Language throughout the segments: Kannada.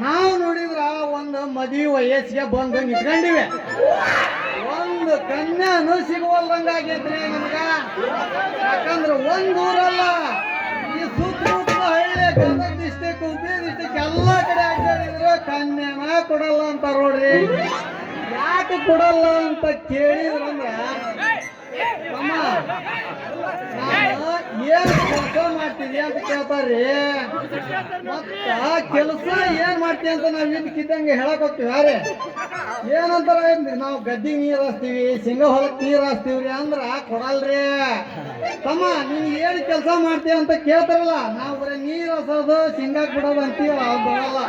ನಾವು ನೋಡಿದ್ರ ಒಂದು ಮದುವೆ ವಯಸ್ಸಿಗೆ ಬಂದು ನಿಂತ್ಕೊಂಡಿವೆ, ಒಂದು ಕನ್ಯಾನು ಸಿಗುವಲ್ದಂಗಾಗೈತ್ರಿ ನಮ್ಗ. ಯಾಕಂದ್ರ ಒಂದ್ ಊರಲ್ಲ, ಈ ಸುತ್ತಮುತ್ತ ಹಳ್ಳಿ ಗದಗ ಡಿಸ್ಟಿಕ್, ಹುಬ್ಳಿ ಡಿಸ್ಟಿಕ್ ಎಲ್ಲಾ ಕಡೆ ಅಡ್ಡಾಡಿದ್ರು ಕನ್ಯಾನ ಕೊಡಲ್ಲ ಅಂತ ನೋಡ್ರಿ. ಯಾಕೆ ಕೊಡಲ್ಲ ಅಂತ ಕೇಳಿದ್ರಂದ್ರ, ಅಮ್ಮ ನಾನು ಏನ್ ಕೆಲಸ ಮಾಡ್ತಿದ್ವಿ ಅಂತ ಕೇಳ್ತಾರ್ರಿ. ಮತ್ತ ಕೆಲಸ ಏನ್ ಮಾಡ್ತೀವಿ ಅಂತ ನಾವ್ ಇದಕ್ಕಿದ್ದಂಗೆ ಹೇಳಕ್ ಹೋಗ್ತೀವಿ. ಯಾರೇ ಏನಂತಾರ, ನಾವು ಗದ್ದಿಗೆ ನೀರ್ ಹಾಸ್ತೀವಿ, ಶೇಂಗಾ ಹೊಲಕ್ ನೀರ್ ಹಾಸ್ತೀವ್ರಿ ಅಂದ್ರ ಕೊಡಲ್ರಿ. ತಮ್ಮ ನೀನ್ ಏನ್ ಕೆಲಸ ಮಾಡ್ತೀವಿ ಅಂತ ಕೇಳ್ತಾರಲ್ಲ, ನಾವು ಬರೀ ನೀರ್ ಹಾಸೋದು ಶೇಂಗಾ ಕೊಡೋದು ಅಂತೀವ, ಅದು ಬರಲ್ಲ.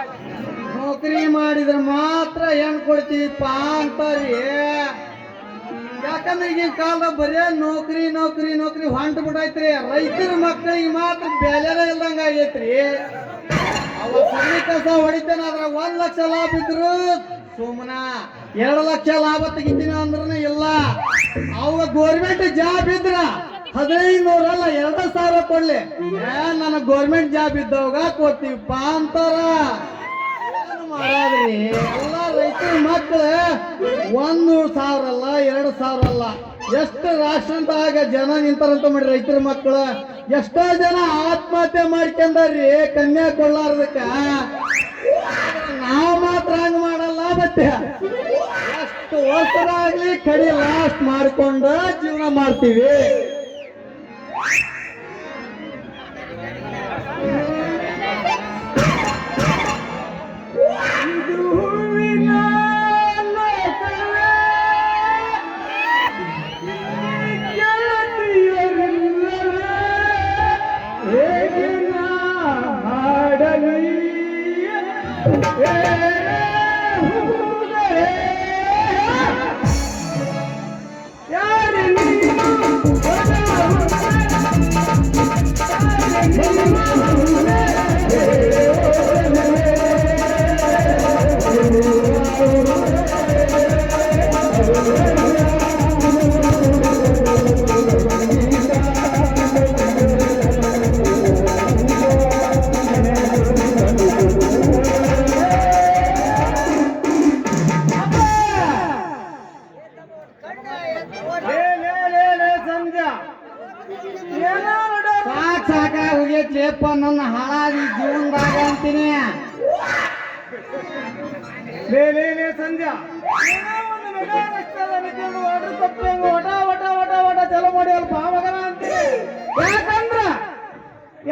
ನೌಕರಿ ಮಾಡಿದ್ರೆ ಮಾತ್ರ ಏನ್ ಕೊಡ್ತೀವಿಪ್ಪ ಅಂತಾರಿ. ಯಾಕಂದ್ರೆ ಈಗಿನ ಕಾಲದಾಗ ಬರೇ ನೌಕರಿ ನೌಕರಿ ನೌಕರಿ ಹೊಂಟ ಬಿಟ್ಟೈತ್ರಿ. ರೈತರ ಮಕ್ಕಳಿಗೆ ಮಾತ್ರ ಬೆಲೆನೇ ಇಲ್ದಂಗ ಆಗೈತ್ರಿ. ಅವ ಸಣ್ಣ ಕೆಲಸ ಹೊಡಿತೇನೆ, ಅದ್ರಾಗ 1 ಲಕ್ಷ ಲಾಭ ಇದ್ರು ಸುಮ್ಮನ, 2 ಲಕ್ಷ ಲಾಭ ತೆಗಿತೀನಿ ಅಂದ್ರೂ ಇಲ್ಲ. ಅವಾಗ ಗೋರ್ಮೆಂಟ್ ಜಾಬ್ ಇದ್ರ 1500 ಅಲ್ಲ 2000 ಕೊಡ್ಲಿ, ನನಗೆ ಗೋರ್ಮೆಂಟ್ ಜಾಬ್ ಇದ್ದವಾಗ ಕೊಡ್ತೀವಪ್ಪ ಅಂತಾರ. ಮಾಡಾದ್ರಿ ಎಲ್ಲ ರೈತರ ಮಕ್ಕಳು 1,000 ಅಲ್ಲ 2,000 ಅಲ್ಲ, ಎಷ್ಟು ರಾಷ್ಟ್ರಂತಾಗ ಜನ ನಿಂತಾರಂತ ಮಾಡಿ ರೈತರ ಮಕ್ಕಳು. ಎಷ್ಟೋ ಜನ ಆತ್ಮಹತ್ಯೆ ಮಾಡ್ಕೊಂಡಾರ್ರಿ ಕನ್ಯಾ ಕೊಳ್ಳಾರ್ದಕ್ಕ. ನಾವು ಮಾತ್ರ ಹಂಗ ಮಾಡಲ್ಲ. ಮತ್ತೆ ಎಷ್ಟು ವರ್ಷರಾಗ್ಲಿ ಕಡಿ ಲಾಸ್ಟ್ ಮಾಡ್ಕೊಂಡು ಜೀವನ ಮಾಡ್ತೀವಿ. ಸಾಕ ಹೋಗೈತ್ಲಿಪ್ಪ ನನ್ನ ಹಾಳಾದಿ ಜೀವನದಾಗ ಅಂತೀನಿ. ಸಂಜೆ ಒಟ ಚಲೋ ಮಾಡಿ ಅಲ್ಪ ಮಗನ ಅಂತೀನಿ. ಯಾಕಂದ್ರ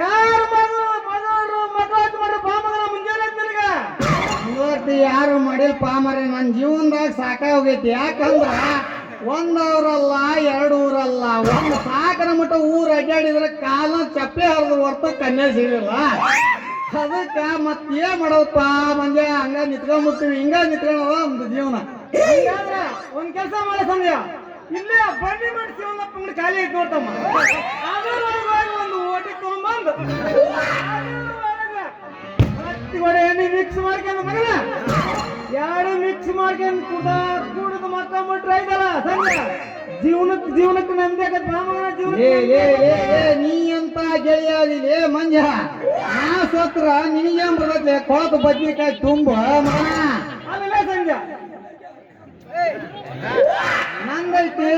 ಯಾರು ಮಗಳು ಮಕ್ಕಳು ಪಾ ಮಗನ ಮುಂಜಾನೆ ನಿನಗ ಇವತ್ತು ಯಾರು ಮಾಡಿಲ್ ಪಾ ಮರಿ. ನನ್ನ ಜೀವನದಾಗ ಸಾಕ ಹೋಗೈತಿ. ಯಾಕಂದ್ರ 1 ಊರಲ್ಲ 2 ಊರಲ್ಲ, ಒಂದು ಸಾಕನ ಮಟ್ಟ ಊರ್ ಅಡ್ಡಾಡಿದ್ರೆ ಕಾಲ ಚಪ್ಪೆ ಹರಿದು ಹೊರ್ತು ಕನ್ಯಾ ಸಿಗಲಿಲ್ಲ. ಅದಕ್ಕ ಮತ್ತೇನ್ ಮಾಡೋದಪ್ಪ ಮಂಜ, ಹಂಗ ನಿತ್ಕೊಂಡ್ಬಿಡ್ತೀವಿ. ಹಿಂಗ ನಿತ್ಕೊಳ್ಳೋದ ಒಂದು ಜೀವನ. ಒಂದ್ ಕೆಲಸ ಮಾಡ ಸಮಯ, ಇಲ್ಲೇ ಬಂಡಿ ಮಾಡಿಸಿ ಒಂದಪ್ಪ ಖಾಲಿ ಐತಿ ನೋಡ್ತಮ್ಮ, ಒಂದು ಓಟಿ ತಗೊಂಡ್ಬಂದು ಎಣ್ಣೆ ಮಿಕ್ಸ್ ಮಾಡ್ಕೊಂಡು ಮಗನ 2 ಮಿಕ್ಸ್ ಮಾಡ್ಕೊಂಡು ಕುಡಿದು ಮಕ್ಕಂಬಿಟ್ರೆ ಆಯ್ತಲ್ಲ ಸಂಜೆ ಜೀವನಕ್ಕೆ ನೆಮ್ಮದಿ ಆಗತ್ತೆ ಮಗನ. ಜೀವನ ನೀ ಅಂತ ಗೆಳೆಯಾದಿಲೇ ಮಂಜ, ನಾ ಸತ್ರ ನಿನಗೇನ್ ಬರ್ತೈತೆ ಕೊಳತು ಬದ್ನಿಕಾಯಿ ತುಂಬ ಮಗನ. ಅಲ್ಲ ಸಂಜೆ ನಂದೈತಿ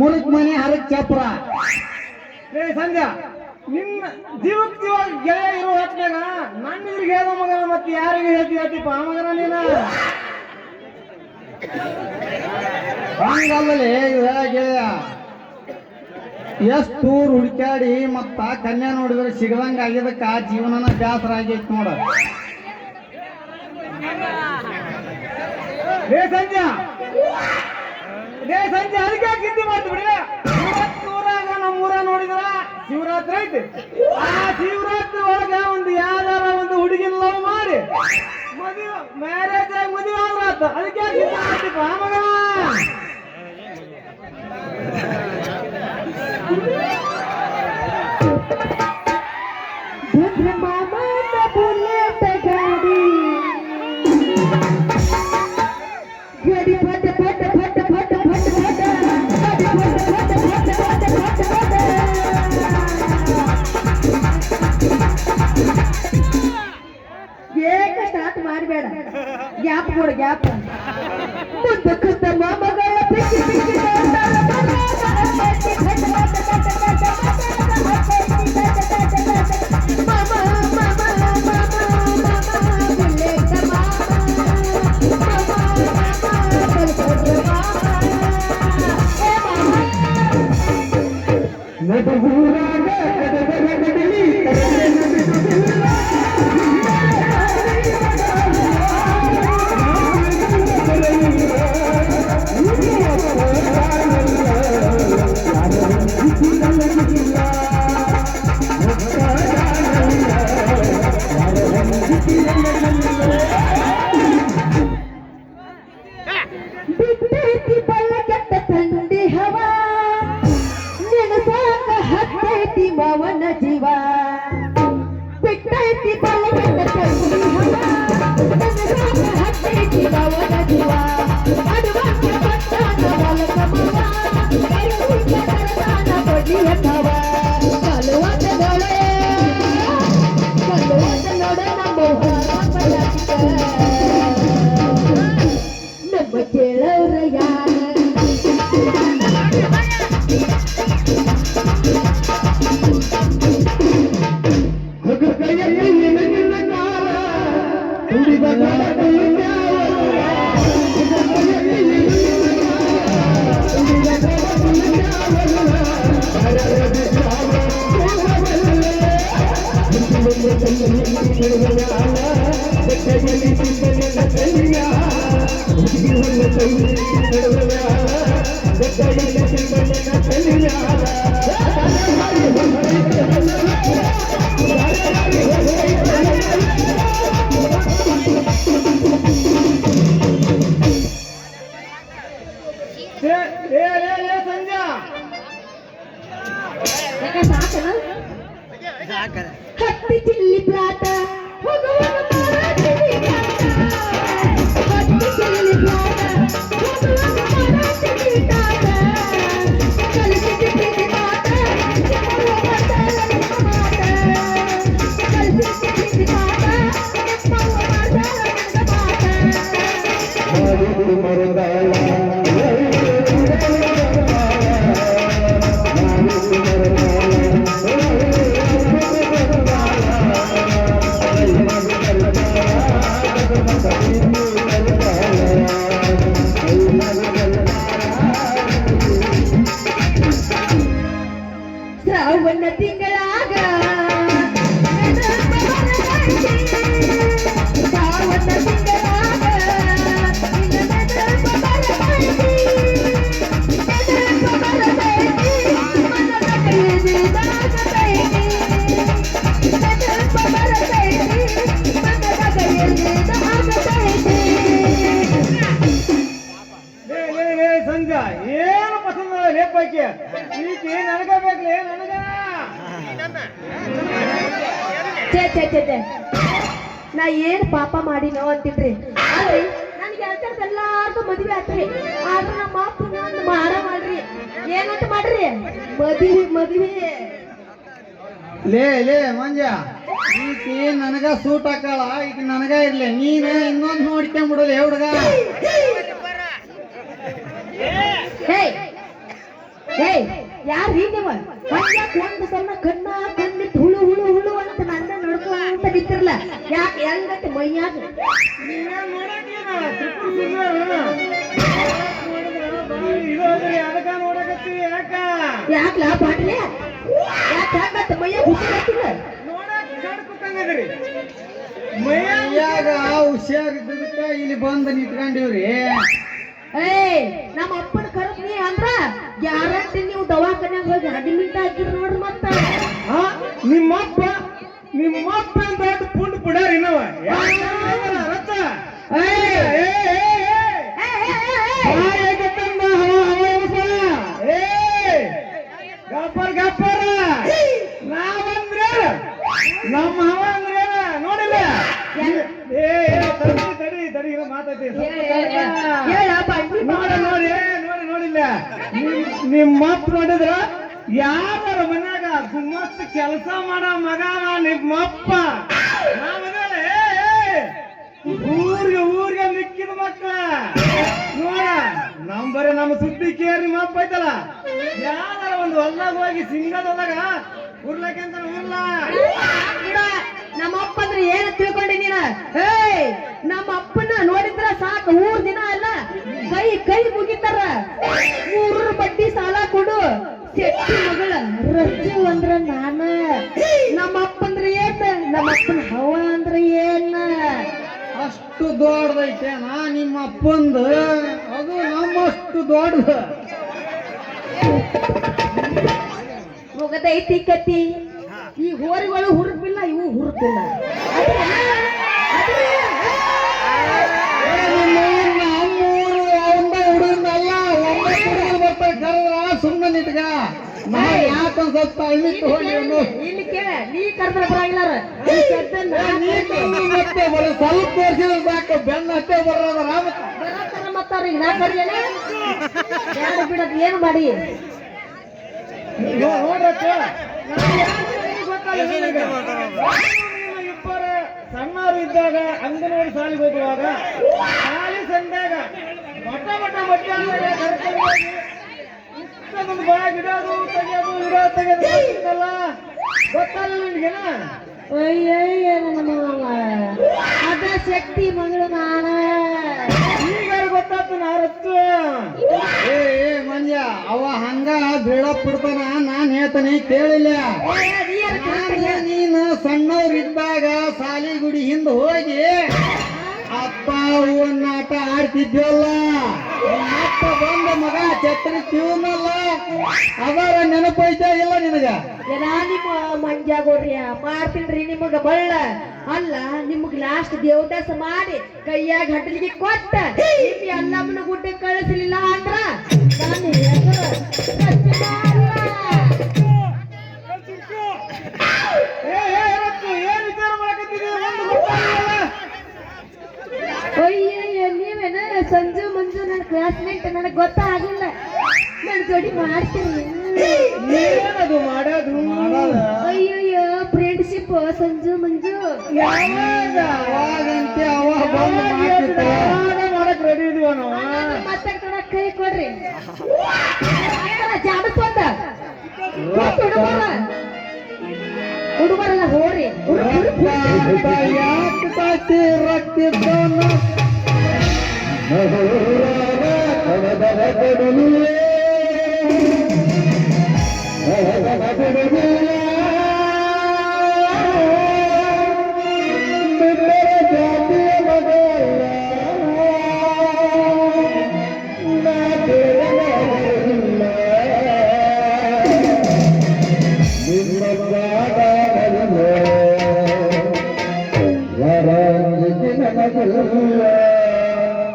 ಮುರುಕ್ ಮನೆ ಹರಕ್ ಚಪ್ರ. ಸಂಜೆ ನಿನ್ನ ಜೀವಕ್ ಜೀವ ಗೆಳೆಯ ಇರೋ ಹೊತ್ನಾಗ ನನ್ನಿಗೆ ಹೇಳೋ ಮಗನ, ಮತ್ತೆ ಯಾರಿಗೆ ಹೇಳ್ತೀಯಪ್ಪ ಮಗನ ನೀನ? ಹಂಗಲ್ಲೇ ಗೆಳೆಯ, ಎಷ್ಟು ಹುಡುಕಾಡಿ ಮತ್ತ ಕನ್ಯಾ ನೋಡಿದ್ರೆ ಸಿಗದಂಗ ಆಗಿದಕ್ಕ ಜೀವನನ ಬ್ಯಾಸರ ಆಗೈತಿ ನೋಡ. ರೇ ಸಂಜೆ ಅದಕ್ಕೆ ಕಿಂದಿ ಮಾಡ್ತು ಬಿಡಿ. ಊರಾಗ ನಮ್ಮೂರ ನೋಡಿದ್ರ ಶಿವರಾತ್ರಿ ಐತಿ. ಆ ಶಿವರಾತ್ರಿ ಒಳಗ ಒಂದು ಯಾವ್ದಾರ ಒಂದು ಹುಡುಗಿನ ಲವ್ ಮಾಡಿ ಮದುವೆ ಮ್ಯಾರೇಜ್ ಆಗಿ ಮದುವೆ ಆದ್ರ ಅದಕ್ಕೆ ಕಿಂದಿ ಮಾಡ್ತಿಪ್ಪ ಮಗ. ಸ್ಟಾರ್ಟ್ ಮಾಡಬೇಡ, ಗ್ಯಾಪ್ ಕೊಡು ಗ್ಯಾಪ್. ಮುಂದಕ್ಕಂತ ಮಾಮಗಳ ಮವನ ಜೀವ ಬಿಟ್ಟೈತಿ ಬಲಗಂಡ ತಂದಿ ಹವ ಹತ್ತೈತಿ ಮವನ ಜೀವ ಅಡುವಂತ ಪಟ್ಟಾನ ಬಲಕಮವ ಕರುವಿನ ಬಡಿಯ ಕವ ಕಲುವಂತ ನೋಡೆ ನಮ್ಮ ಕೇಳವ್ರ ಯಾರ ಹತ್ತಿ ಚಿಲ್ಲಿ ಪ್ಲಾಟ ಶ್ರಾವಣ ತಿಂಗಳಾಗ ಸಂಜ ಏನು ಪಸಂದ ಲೇಪಕ್ಕೆ ಈಕೆ ನನಗಬೇಕಲೇ ನನಗ ನಾ ಏನ್ ಪಾಪ ಮಾಡಿನೋ ಅಂತಿದ್ರಿ ಅಲ್ರಿ ನನ್ಗೆ ಎಲ್ಲಾರ್ದು ಮದುವೆ ಆತ್ರಿ ಆದ್ರೆ ನಮ್ಮ ಅಪ್ಪ ಒಂದು ಮಾಡ ಮಾಡ್ರಿ ಏನಂತ ಮಾಡ್ರಿ ಮದುವೆ ಲೇ ಮಂಜ ಈಕೆ ನನಗ ಸೂಟ್ ಹಾಕಳ ಈಗ ನನಗ ಇರ್ಲಿ ನೀನ ಇನ್ನೊಂದು ನೋಡ್ಕೊಂಡ್ಬಿಡಲಿ ಹುಡುಗ. ಯಾರೀ ನೀವು ಯಾಕೆ ಒಂದು ಸಣ್ಣ ಕಣ್ಣಿಟ್ಟು ಹುಳು ಹುಳು ಹುಳು ಅಂತ ನನ್ನ ನೋಡ್ಕೊಂತ ನಿಂತಿರಲ್ಲ ಯಾಕೆ ಹೆಂಗತ್ತೆ ಮೈಯಾಗ ಯಾಕಲ ಪಾಟ್ಲೆ ಯಾಕೆ ಹೆಂಗತ್ತೆ ಮೈಯಾಗ ಹುಷಾರಿಲ್ಲ ಮೈಯಾಗ ಹುಷಾರಿದ್ದಕ್ಕ ಇಲ್ಲಿ ಬಂದು ನಿಂತ್ಕೊಂಡಿವ್ರಿ. ಏಯ್ ನಮ್ಮ ಅಪ್ಪನ ಕರತ್ನಿ ಅಂದ್ರ ಗ್ಯಾರಂಟಿ ನೀವು ದವಾಖಾನ್ಯಾಗ ಹೋಗಿ ಅಡ್ಮಿಟ್ ಆಗಿರ್ ನೋಡ್ರಿ ಮತ್ತ. ಆ, ನಿಮ್ಮಪ್ಪ ಅಂತ ಅಷ್ಟು ಪುಂಡ್ ಪುಡಾರಿ ನಾವ ರಥ. ಗಪ್ಪರ ನಾವಂದ್ರೆ ನಮ್ಮ ಹವ ಅಂದ್ರೆ ನೋಡಿಲ್ಲ. ತಡಿ ಮಾತಾಡ್ತೀವಿ ನೋಡಿಲ್ಲ. ನಿಮ್ಮಪ್ಪ ನೋಡಿದ್ರ ಯಾರ ಮನ್ಯಾಗ ಗುಮ್ಮತ್ ಕೆಲಸ ಮಾಡೋ ಮಗ ನಿಮ್ಮಪ್ಪ. ಊರಿಗೆ ಮಿಕ್ಕಿದ ಮಕ್ಕಳ ನೋಡ ಬರೀ ನಮ್ಮ ಸುದ್ದಿ ಕೇರ್ ನಿಮ್ಮಪ್ಪ ಐತಲ್ಲ, ಯಾರ ಒಂದು ಹೊಲ್ದಾಗ ಹೋಗಿ ಸಿಂಗದೊಳಗ ಉರ್ಲಕ್ಕಂತ ಉರ್ಲ. ನಮ್ಮ ಅಪ್ಪ ಅಂದ್ರೆ ಏನ ತಿಳ್ಕೊಂಡಿ ನೀನ? ಏಯ್ ನಮ್ಮ ಅಪ್ಪನ ನೋಡಿದ್ರ ಸಾಕು, 3 ದಿನ ಅಲ್ಲ ಕೈ ಮುಗಿತಾರ. 3 ಬಡ್ಡಿ ಸಾಲ ಕೊಡು ಶೆಟ್ಟಿ ಮಗಳ ರಜ್ಜು ಅಂದ್ರ ನಾನ. ನಮ್ಮ ಅಪ್ಪಂದ್ರ ಏನ್, ನಮ್ಮ ಅಪ್ಪನ ಹವ ಅಂದ್ರ ಏನ? ಅಷ್ಟು ದೊಡ್ಡದೈತೆ ನಿಮ್ಮ ಅಪ್ಪಂದು, ಅದು ನಮ್ಮಷ್ಟು ದೊಡ್ಡದ. ಮುಗದೈತಿ ಕತಿ. ಈ ಹೋರಿಗಳು ಹುರುಪಿಲ್ಲ, ಇವು ಹುರುಪಿಲ್ಲ. ಸುಮ್ಮನೆ ನಿಟ್ಗ ಯಾಕೊಂದ್ ಸ್ವಲ್ಪ ಇಲ್ಲಿ ಕೇಳ, ನೀ ಕರ್ದ್ರ ಬರಂಗಿಲ್ಲಾರ ಸ್ವಲ್ಪ ತೋರಿಸಿದ್ರೆ ಸಾಕು, ಬೆನ್ನ ಅಷ್ಟೇ ಬರೋದ ಬರತ್ತಾರ ಮತ್ತಾರ. ಈಗ ನಾ ಕರ್ಲೇನೆ ಬಿಡದ್ ಏನು ಮಾಡಿ ನೋಡ್ರಕ್ಕ. ಇಬ್ಬರ ಸಣ್ಣವರು ಇದ್ದಾಗ ಅಂಗನವಾಡಿ ಶಾಲೆಗೆ ಹೋಗುವಾಗ ಶಾಲೆ ಸಂದಾಗ ಇಷ್ಟೊಂದು ಬಾಗ್ ಇಡೋದು ತೆಗೆಯೋದು ಗೊತ್ತಲ್ಲ ನಿನ್ಗೇನ? ಅಯ್ಯಯ್ಯ ನನ್ನ ಮಾವ, ಅದ ಶಕ್ತಿ ಮಗಳು ನಾನ. ಈಗ ಗೊತ್ತಾಯ್ತು ನಾರತ್ತು. ಏ ಮಂಜ ಅವ ಹಂಗ ಬೀಳಪ್ ಬಿಡ್ತಾನ, ನಾನ್ ಹೇಳ್ತಾನೆ ಕೇಳಿಲ್ಲ. ನೀನು ಸಣ್ಣವ್ರಿದ್ದಾಗ ಸಾಲಿಗುಡಿ ಹಿಂದ ಹೋಗಿ ಅಪ್ಪ ಅವನ್ನ ಆಟ ಆಡ್ತಿದ್ವಲ್ಲ, ಮತ್ತ ಬಂದ ಮಗ ಛತ್ರಿ ತಿವನಲ್ಲ, ಅದರ ನೆನಪೈತ ಇಲ್ಲ ನಿನಗ? ನಿಮ್ಮ ಮಂಜಾಗೋಡ್ರಿ ಮಾಡ್ತೀನ್ರಿ ನಿಮಗ ಬಳ್ಳ ಅಲ್ಲ. ನಿಮಗ್ ಲಾಸ್ಟ್ ದೇವದಾಸ ಮಾಡಿ ಕೈಯಾಗ ಹಟಲಿಗೆ ಕೊಟ್ಟ ನಿಮ್ ಎಲ್ಲಮ್ಮನ ಗುಡ್ಡ ಕಳಿಸ್ಲಿಲ್ಲ ಅಂದ್ರ ನಾನು ಏನ್ ವಿಚಾರ ಮಾಡಕತ್ತಿದ್ದೀವಿ? ಅಯ್ಯಯ್ಯ ನೀವೇನ ಸಂಜು ಮಂಜು ನನ್ನ ಕ್ಲಾಸ್ಮೇಟ್, ನನಗೆ ಗೊತ್ತಾಗಿಲ್ಲ. ನನ್ನ ಜೋಡಿ ಮಾಡ್ತೀನಿ. ಏನದು ಮಾಡೋದು? ಅಯ್ಯಯ್ಯೋ ಫ್ರೆಂಡ್ಶಿಪ್ ಸಂಜು ಮಂಜು. ಅವಾಗಂತೆ ಅವಾಗ ಮಾಡಕ್ ರೆಡಿ ಇದೀವ ನಾವು. ಮಾತಾಡ್ತಾನ ಕೈ ಕೊಡ್ರಿ. ಜಾಮಸ್ವಂತ ಹುಡುಗರೆಲ್ಲ ಹೋರಿ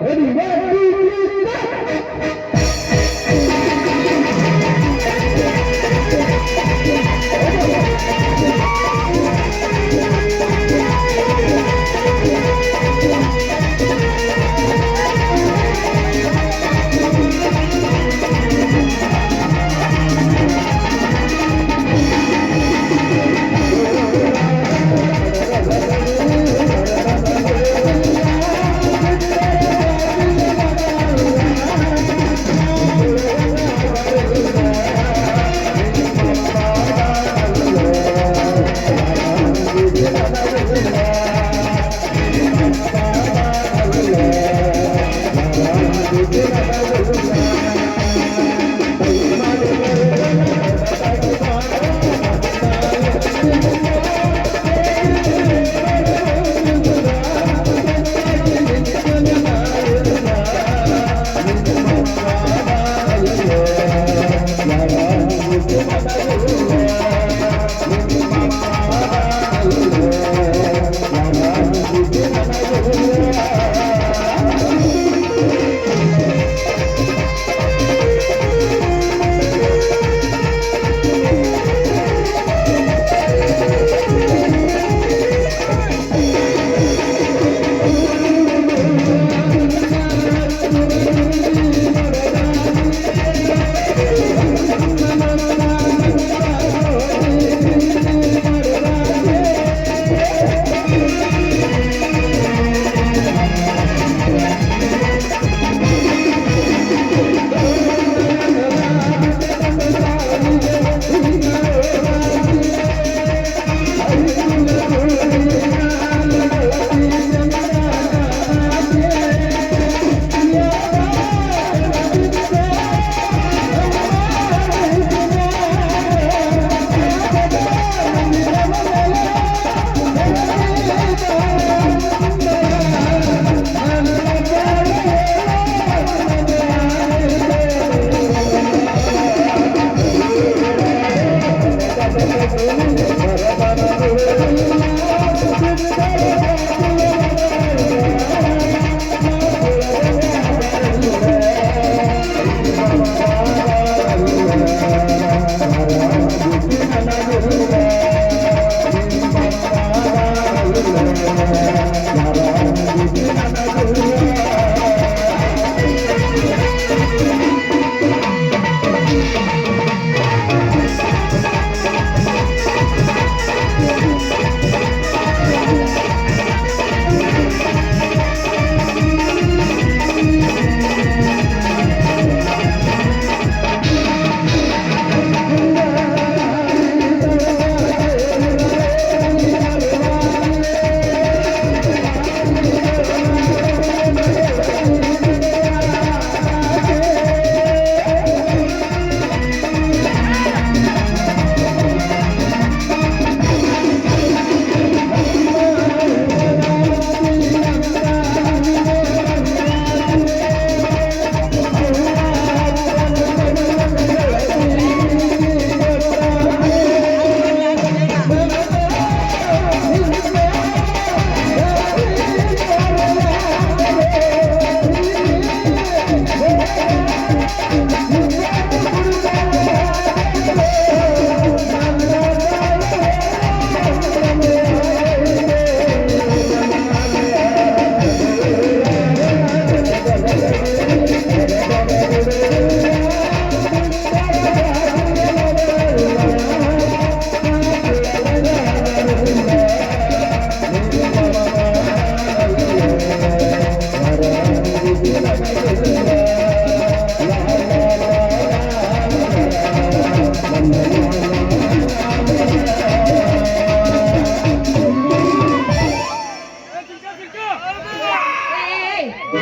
Ready,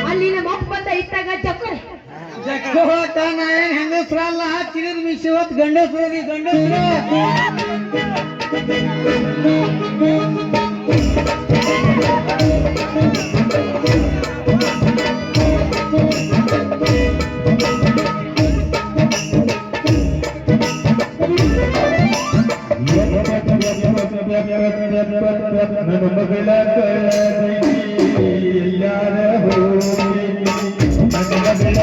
ಅಲ್ಲಿ ನಮ್ಮ ಅಪ್ಪ ಬಂದ ಇಟ್ಟಾಗ ಚಕ್ರ ಜಗ್ಗೋಟ ನಾ ಏನ್ ಹೆಂಗಸ್ರಲ್ಲ ಚಿರಿದ ಮಿಶಿ ಹೊತ್ ಗಂಡಸ್ರಿ ಗಂಡಸ್ರು ನನ್ನ ಮಗಳ ಎಲ್ಲಾರ ಹೋಗಿ ನನ್ನ ಮಗಳ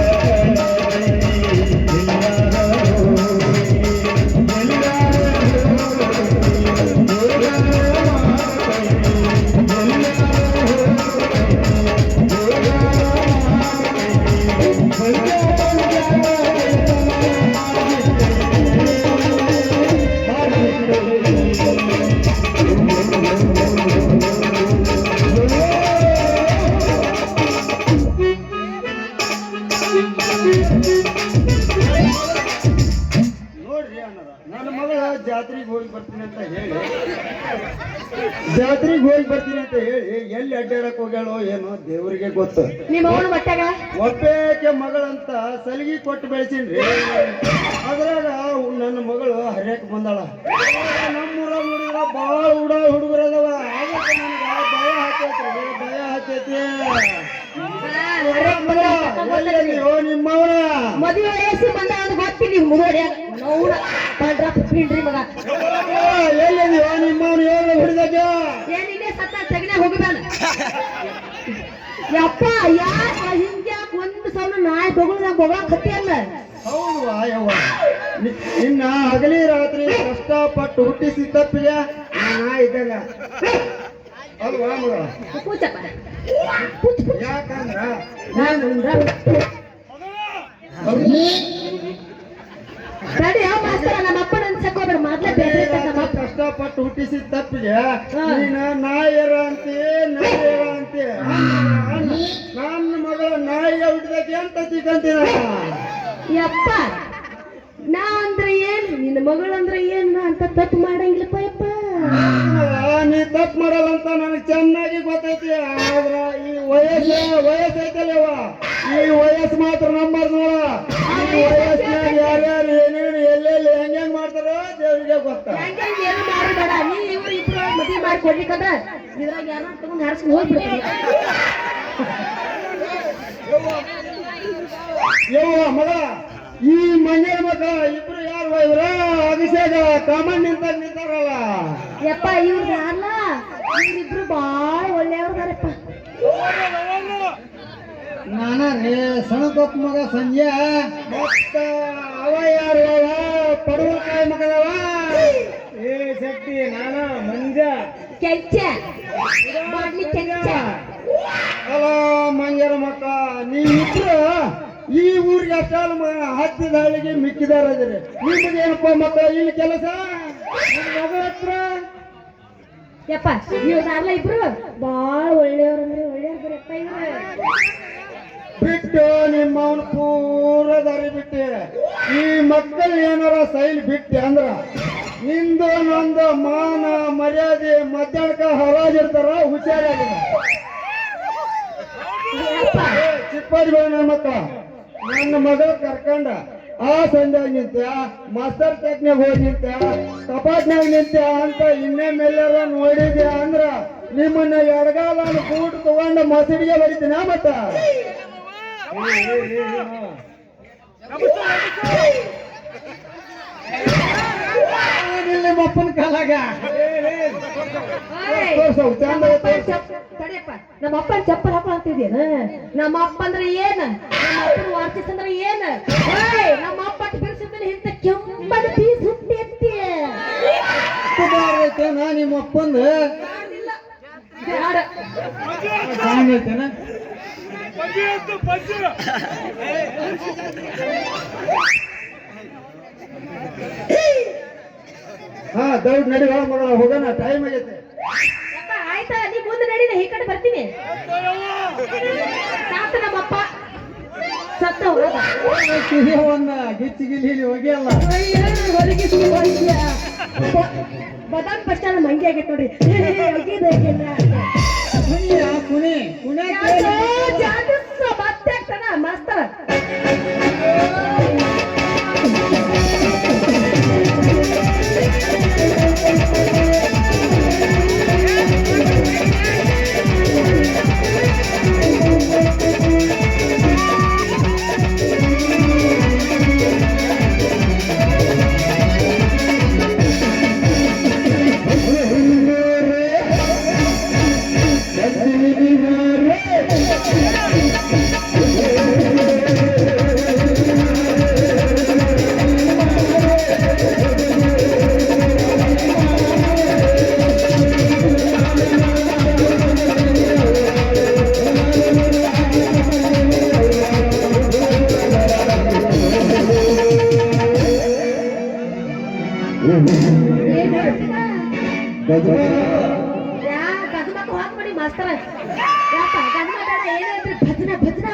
ನೋಡ್ರಿ ಅಣ್ಣದ ನನ್ನ ಮಗಳ ಜಾತ್ರೆಗೆ ಹೋಗಿ ಬರ್ತೀನಿ ಅಂತ ಹೇಳಿ ಜಾತ್ರೆಗೆ ಹೋಗಿ ಬರ್ತೀನಿ ಅಂತ ಹೇಳಿ ಎಲ್ಲಿ ಅಡ್ಡಾಡಕ್ ಹೋಗ್ಯಾಳೋ ಏನೋ ದೇವರಿಗೆ ಗೊತ್ತು. ನಿಮ್ಮ ಅವನ ಬಟ್ಟಾಗ ಒಪ್ಪೇಕೆ ಮಗಳಂತ ಸಲಿಗೆ ಕೊಟ್ಟು ಬೆಳೆಸಿನ್ರಿ. ಅದ್ರಾಗ ನನ್ನ ಮಗಳು ಹರ್ಯಾಕ್ ಬಂದಾಳ. ನಮ್ಮೂರಾಗ ನೋಡಿದ್ರ ಬಾಳ ಹುಡುಗರು ಅದಾವ. ಅದಕ್ಕೆ ನನಗ ಭಯ ಹಾಕೈತ್ರಿ, ಭಯ ಹಾಕೈತಿ. ನಿಮ್ಮವನ ಮದುವೆ ವಯಸ್ಸು ಬಂದ ಗೊತ್ತಿಲ್ಲ ಮುಗೋಡ್ಯಾಗ ನೋಡ ಪಂಡ್ರ ಪಿಂಡ್ರಿ ಮಗ ಎಲ್ಲಿದೀವ ನಿಮ್ಮವನು ಏನು ಹಿಡಿದಾಗ ಏನಿದೆ ಸತ್ತ ತೆಗನೆ ಹೋಗಬೇಡ ಯಪ್ಪ ಯಾಕ ಹಿಂಗ್ಯಾಕ ಒಂದು ಸಲ ನಾಯಿ ಬೊಗಳದಾಗ ಬೊಗಳಕತ್ತಿ ಅಲ್ಲ. ಹೌದು ಯವ್ವ, ನಿನ್ನ ಹಗಲಿ ರಾತ್ರಿ ಕಷ್ಟಪಟ್ಟು ಹುಟ್ಟಿಸಿ ತಪ್ಪಿಗೆ ನಾ ಇದ್ದಾಗ ಅಲ್ವಾ ಮಗ? ಕೂಚಪ್ಪ ಯಾಕಂದ್ರ ತಡಿ ಯಾವ ಮಾಸ್ತರ ನಮ್ಮ ಅಪ್ಪನ ಅನ್ಸಕೋಬೇಡ ಮೊದ್ಲೇ ಬೇರೆ ನಮ್ಮ ಅಪ್ಪ ಕಷ್ಟಪಟ್ಟು ಹುಟ್ಟಿಸಿ ತಪ್ಪಿಗೆ ನೀನ ನಾಯರ ಅಂತೆ ನಾಯರ ಅಂತೆ. ನನ್ನ ಮಗಳ ನಾಯಿಗೆ ಹುಟ್ಟಿದಕ್ಕೆ ಅಂತ ತಿಕ್ಕಂತೀನ. ಯಪ್ಪ ನಾ ಅಂದ್ರೆ ಏನ್ ನಿನ್ನ ಮಗಳಂದ್ರೆ ಏನ್ ಅಂತ ತಪ್ಪು ಮಾಡಂಗಿಲ್ಲಪ್ಪ ಯಪ್ಪ. ನೀ ತಪ್ಪು ಮಾಡಲ್ಲ ಅಂತ ನನಗೆ ಚೆನ್ನಾಗಿ ಗೊತ್ತೈತಿ. ಆದ್ರ ಈ ವಯಸ್ಸೈತಲ್ಲವ, ಈ ವಯಸ್ಸು ಮಾತ್ರ ನಂಬರ್ ನೋಡ. ಈ ವಯಸ್ಸಿನಾಗ ಯಾರ್ಯಾರು ಏನೇನು ಎಲ್ಲೆಲ್ಲಿ ಹೆಂಗ್ ಮಾಡ್ತಾರೋ ದೇವ್ರಿಗೆ ಗೊತ್ತ. ಏನು ಮಾಡಬೇಡ ನೀ ಇವ್ರು ಇಬ್ರು ಮದುವೆ ಮಾಡಿ ಕೊಡ್ಲಿಕ್ಕಂದ್ರ ಇದ್ರಾಗ ಯಾರ ತಗೊಂಡ್ ಹಾರಿಸ್ಕೊಂಡು ಹೋಗ್ಬಿಡ್ತೀನಿ. ಯವ್ವ ಮಗ, ಈ ಮಂಜನ ಮಗ ಇಬ್ರು ಯಾರು ಇವ್ರ ಅಭಿಷೇಕ ಕಾಮಣ್ಣ ನಿಂತಾರಲ್ಲ. ಯಪ್ಪ ಇವ್ರದ್ದು ಅಲ್ಲ ಏ ಸಣಕೊಪ್ಪ ಮಗ ಸಂಜೆ ಮತ್ತ ಅವ ಯಾರು ಅವ ಪಡವಲಕಾಯಿ ಮಗದವ ಏ ಶಕ್ತಿ ನಾನ ಮಂಜ ಕೆಂಚ ಮಾಡ್ಲಿ ಕೆಂಚ ಅಲ್ಲ ಮಂಜರ ಮಕ್ಕ ನೀವಿಬ್ರು ಈ ಊರಿಗೆ ಅಷ್ಟಾಲ ಹತ್ತಿದ ಹಳ್ಳಿಗೆ ಮಿಕ್ಕಿದಾರದ್ರಿ ನಿಮ್ದೇನಪ್ಪ ಮಕ್ಕ ಇಲ್ಲಿ ಕೆಲಸ ನಿಮ್ ಮಗಳ ಹತ್ರ ಯಪ್ಪ ನೀವು ನಾರ್ಲ ಇಬ್ರು ಬಾಳ ಒಳ್ಳೆಯವ್ರಂದ್ರೆ ಒಳ್ಳೆಯವ್ರು ಬರಪ್ಪ ಇವ್ರು ಬಿಟ್ಟು ನಿಮ್ಮ ಅವನು ಪೂರ ದಾರಿ ಬಿಟ್ಟಿ ಈ ಮಕ್ಕಳು ಏನಾರ ಸೈಲ್ ಬಿಟ್ಟಿ ಅಂದ್ರ ನಿಂದು ನಂದು ಮಾನ ಮರ್ಯಾದೆ ಮಧ್ಯಾಹ್ನಕ ಹರಾಜಿರ್ತಾರ ಹುಷಾರಾಗಿದೆ ಯಪ್ಪ ಚಿಪ್ಪಾಡಿಗಳು ನನ್ನ ಮಕ್ಕ ನನ್ನ ಮಗಳು ಕರ್ಕೊಂಡ ಆ ಸಂಧ್ಯಾಗ ನಿಂತ್ಯ ಮಾಸ್ತರ್ ಟೆಕ್ನಾಗ ಹೋಗಿ ನಿಂತ್ಯ ಕಪಾಟ್ನಾಗ ನಿಂತ್ಯ ಅಂತ ಇನ್ನೇ ಮೇಲೆಲ್ಲ ನೋಡಿದ್ಯಾ ಅಂದ್ರ ನಿಮ್ಮನ್ನ ಎಡಗಾಲ ಕೂಟ್ ತಗೊಂಡ ಮಸಡಿಗೆ ಬರೀತೀನ ಮತ್ತ ನಿಮ್ಮಪ್ಪನ ಕಾಲಾಗ ಚಂದ ತಡಿಯಪ್ಪ ನಮ್ಮ ಅಪ್ಪನ ಚಪ್ಪಲ್ ಹಾಕೋ ಅಂತಿದ್ಯೇನ ನಮ್ಮ ಅಪ್ಪ ಅಂದ್ರೆ ಏನ ನಮ್ಮ ಅಪ್ಪನ ವಾರ್ತಿಸ್ ಅಂದ್ರೆ ಏನ ನಮ್ಮ ಅಪ್ಪ ಬಿಡಿಸಿದ್ರೆ ಇಂತ ಕೆಂಪದ ಪೀಸ್ ಹುಟ್ಟಿ ಎತ್ತಿ ಐತೇನ ನಿಮ್ಮ ಅಪ್ಪಂದ ಬ್ಯಾಡ. ಐತೇನ ಹಾ ದೌಡ್ ನಡಿ ಮಗಳ ಹೋಗೋಣ ಟೈಮ್ ಆಗೈತೆ ಯಪ್ಪ ಆಯ್ತಾ ನೀ ಮುಂದೆ ನಡೀನ ಈ ಕಡೆ ಬರ್ತೀನಿ ಸಾಕು ನಮ್ಮಪ್ಪ ಸತ್ತ ಒಂದ ಗಿಚ್ಚಿ ಗಿಲಿ ಹೋಗಿಯಲ್ಲ ಬದಾಮ್ ಬಸ್ ಸ್ಟ್ಯಾಂಡ್ ಮಂಗಿ ಆಗೈತೆ ನೋಡ್ರಿ ಕುಣಿ ಕುಣಿ ಮತ್ತೆ ಆಗ್ತಾನ ಮಾಸ್ತರ ಗಜಮಕ್ಕ ಹಾಕ್ಬಿಡಿ ಮಾಸ್ತರ ಯಾಕ ಗಜಮ ಬೇಡ ಏನಾದ್ರೂ ಭಜನ ಭಜನ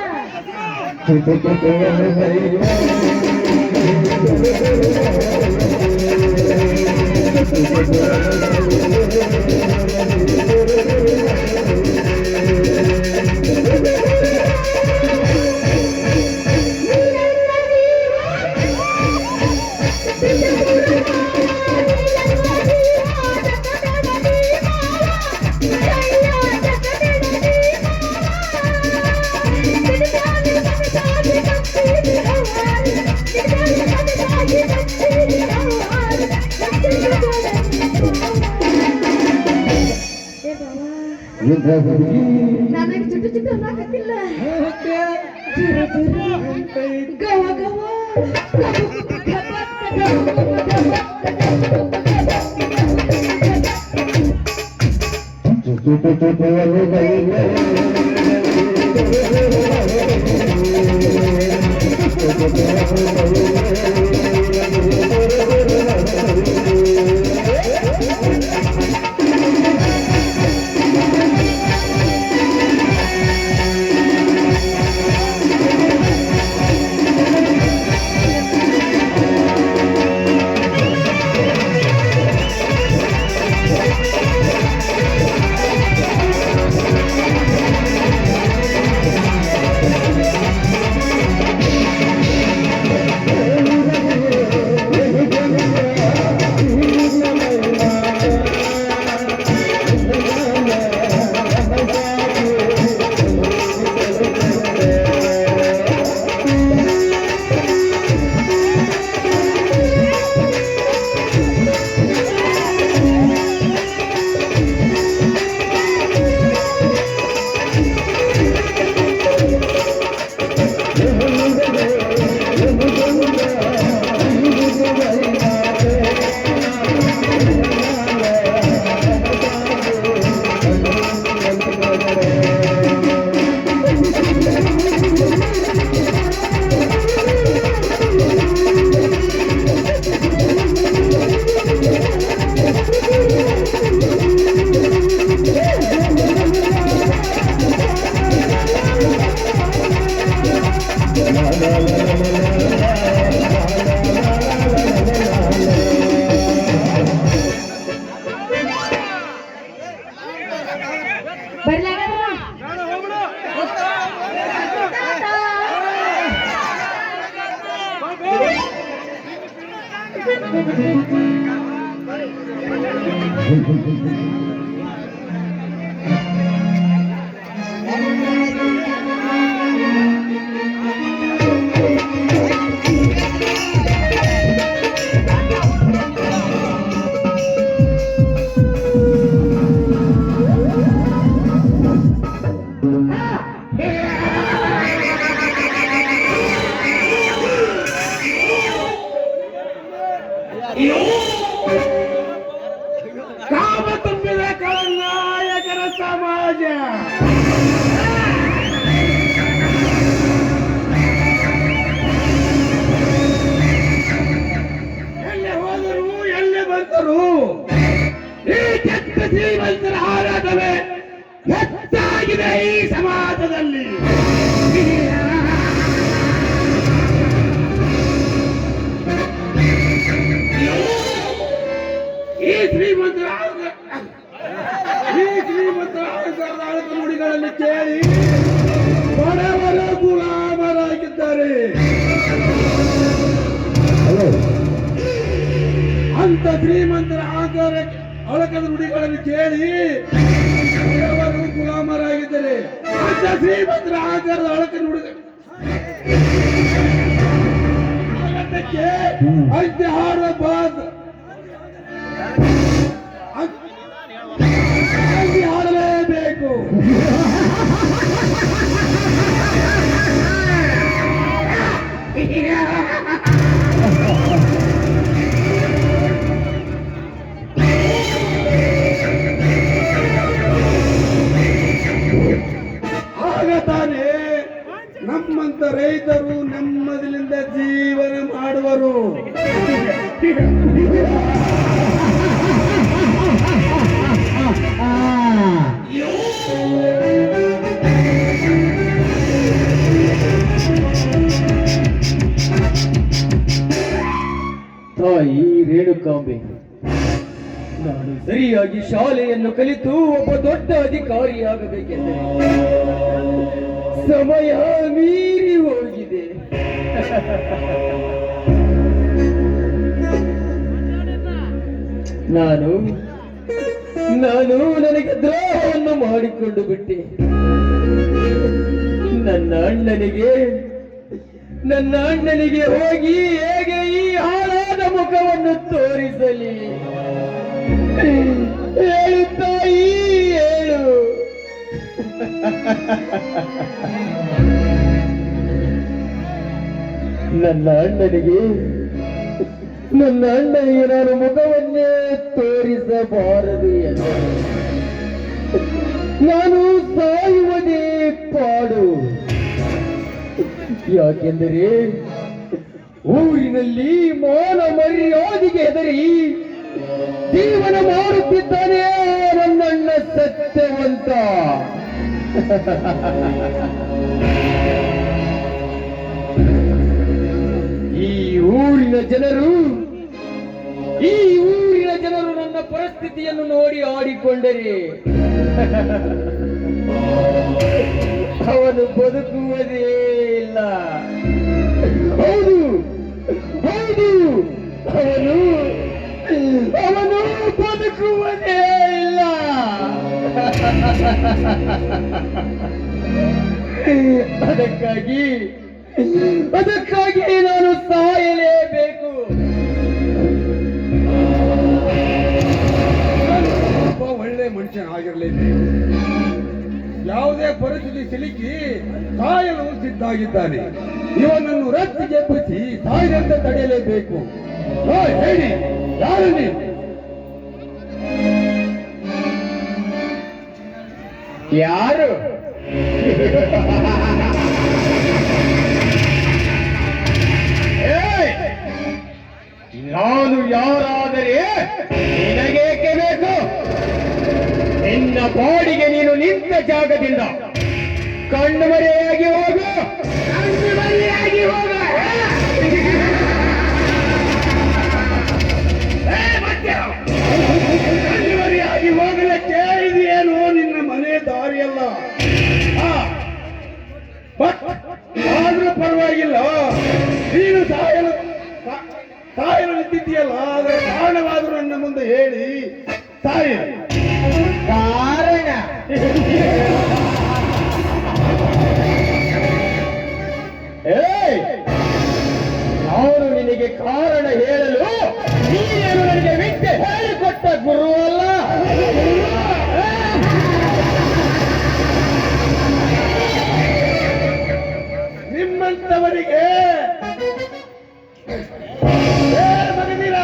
ನನಗೆ ಚುಟ್ಟು ಚುಟ್ಟು ಅನ್ನಕತ್ತಿಲ್ಲ ಗವ ಗವ ಬರ್ಲಿ ಕಾಮ ತುಂಬಿದ ನಾಯಕರ ಸಮಾಜ ಎಲ್ಲಿ ಹೋದರು ಎಲ್ಲಿ ಬಂದರು ಈ ಕೆಟ್ಟ ಶ್ರೀಮಂತರ ಆರಾಧನೆ ಹೆಚ್ಚಾಗಿದೆ ಈ ಸಮಾಜದಲ್ಲಿ. ಈ ಶ್ರೀಮಂತರ ನುಡಿಗಳನ್ನು ಕೇಳಿ ಬಡವರ ಗುಲಾಮರಾಗಿದ್ದಾರೆ. ಅಂತ ಶ್ರೀಮಂತರ ಅಳಕದ ನುಡಿಗಳನ್ನು ಕೇಳಿ ಬಡವರು ಗುಲಾಮರಾಗಿದ್ದಾರೆ. ಅಂತ ಶ್ರೀಮಂತರ ಆಕಾರದ ಅಳಕ ನುಡಿ ಅಂತ್ಯಹಾರ ಬಾದ್ ಹಾಡಲೇಬೇಕು. ಆಗ ತಾನೇ ನಮ್ಮಂತ ರೈತರು ನೆಮ್ಮದಿಯಿಂದ ಜೀವನ ಮಾಡುವರು. ತಾಯಿ ರೇಣುಕಾಂಬೆ, ನಾನು ಸರಿಯಾಗಿ ಶಾಲೆಯನ್ನು ಕಲಿತು ಒಬ್ಬ ದೊಡ್ಡ ಅಧಿಕಾರಿಯಾಗಬೇಕೆಂದರೆ ಸಮಯ ಮೀರಿ ಹೋಗಿದೆ. ನಾನು ನನಗೆ ದ್ರೋಹವನ್ನು ಮಾಡಿಕೊಂಡು ಬಿಟ್ಟೆ. ನನ್ನ ಅಣ್ಣನಿಗೆ ಹೋಗಿ ಹೇಗೆ ಈ ಹಾಳಾದ ಮುಖವನ್ನು ತೋರಿಸಲಿ? ಹೇಳು ತಾಯಿ, ಹೇಳು. ನನ್ನ ಅಣ್ಣನಿಗೆ ನಾನು ಮುಖವನ್ನೇ ತೋರಿಸಬಾರದು ಎಂದು ನಾನು ಸಾಯುವುದೇ ಪಾಡು. ಯಾಕೆಂದರೆ ಊರಿನಲ್ಲಿ ಮಾನ ಮರ್ಯಾದೆಗೆ ಹೆದರಿ ಜೀವನ ಮಾಡುತ್ತಿದ್ದಾನೆ ನನ್ನಣ್ಣ ಸತ್ಯವಂತ. ಈ ಊರಿನ ಜನರು ನನ್ನ ಪರಿಸ್ಥಿತಿಯನ್ನು ನೋಡಿ ಆಡಿಕೊಂಡರೆ ಅವನು ಬದುಕುವುದೇ ಇಲ್ಲ. ಹೌದು, ಅವನು ಬದುಕುವುದೇ ಇಲ್ಲ. ಅದಕ್ಕಾಗಿ ನಾನು ಸಾಯಲೇಬೇಕು. ಒಳ್ಳೆ ಮನುಷ್ಯನಾಗಿರಲೇಬೇಕು. ಯಾವುದೇ ಪರಿಸ್ಥಿತಿ ಸಿಲುಕಿ ಸಾಯಲು ಸಿದ್ಧಾಗಿದ್ದಾನೆ. ಇವನನ್ನು ರಕ್ತಿಗೆಬ್ಬಿಸಿ ಸಾಯದಂತೆ ತಡೆಯಲೇಬೇಕು. ಹೇಳಿ, ಯಾರು ನೀವು? ಯಾರು? ನಾನು ಯಾರಾದರೆ ನಿನಗೇಕೆ ಬೇಕು? ನಿನ್ನ ಬಾಡಿಗೆ ನೀನು ನಿಂತ ಜಾಗದಿಂದ ಕಣ್ಣುಮರೆಯಾಗಿ ಹೋಗು. ಕಣ್ಣುಮರೆಯಾಗಿ ಹೋಗಲಿಕ್ಕೆ ಇದೆಯೇನೋ ನಿನ್ನ ಮನೆ ದಾರಿಯ ಆದ್ರೂ ಪರವಾಗಿಲ್ಲ, ನೀನು ಸಾಯಲು ನಿಂತಿದ್ದೀಯಲ್ಲ, ಅದರ ಕಾರಣವಾದರೂ ನನ್ನ ಮುಂದೆ ಹೇಳಿ ಸಾಯಿ. ಕಾರಣ ಏಯ್, ನಾನು ನಿನಗೆ ಕಾರಣ ಹೇಳಲು ನೀನೇನು ನನಗೆ ವಿದ್ಯೆ ಹೇಳಿಕೊಟ್ಟ ಗುರು ಅಲ್ಲ. ನಿಮ್ಮಂತವರಿಗೆ ಮಗದೀರ,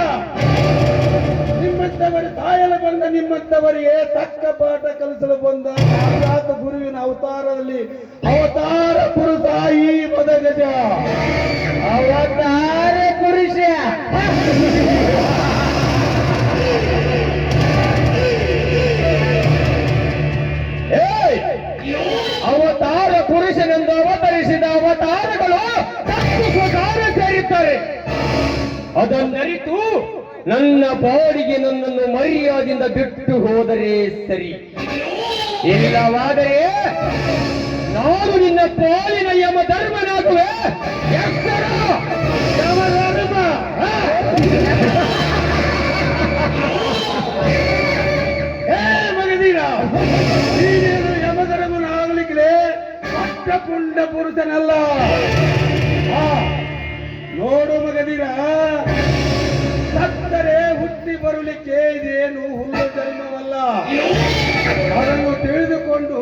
ನಿಮ್ಮಂತವರ ಸಾಯಲು ಬಂದ ನಿಮ್ಮಂತವರಿಗೆ ತಕ್ಕ ಪಾಠ ಕಲಿಸಲು ಬಂದ ಸಾಕ್ಷಾತ್ ಗುರುವಿನ ಅವತಾರದಲ್ಲಿ ಅವತಾರ ಪುರುಷ ಈ ಮದಗಜ. ಅವತಾರ ಪುರುಷ. ಏಯ್, ಅವತಾರ ಪುರುಷನೆಂದು ಅವತರಿಸಿದ ಅವತಾರಗಳು ತಪ್ಪು ಸ್ವಕಾರ ಸೇರಿದ್ದಾರೆ. ಅದನ್ನರಿತು ನನ್ನ ಪಾಡಿಗೆ ನನ್ನನ್ನು ಮರ್ಯಾದೆಯಿಂದ ಬಿಟ್ಟು ಹೋದರೆ ಸರಿ, ಇಲ್ಲವಾದರೆ ನಾನು ನಿನ್ನ ಪಾಲಿನ ಯಮ ಧರ್ಮನಾಗುವೆ. ಎಚ್ಚರ! ಯಮಧರ್ಮ! ಮಗದೀರ, ನೀನೇನು ಯಮಧರ್ಮನಾಗಲಿಕ್ಕೆ ಪಟ್ಟ ಪುಂಡ ಪುರುಷನಲ್ಲ. ನೋಡು ಮಗದೀರ, ಸತ್ತರೆ ಹುಟ್ಟಿ ಬರಲಿಕ್ಕೆ ಇದೇನು ಹುಲ್ಲು ಜನ್ಮವಲ್ಲ. ಅದನ್ನು ತಿಳಿದುಕೊಂಡು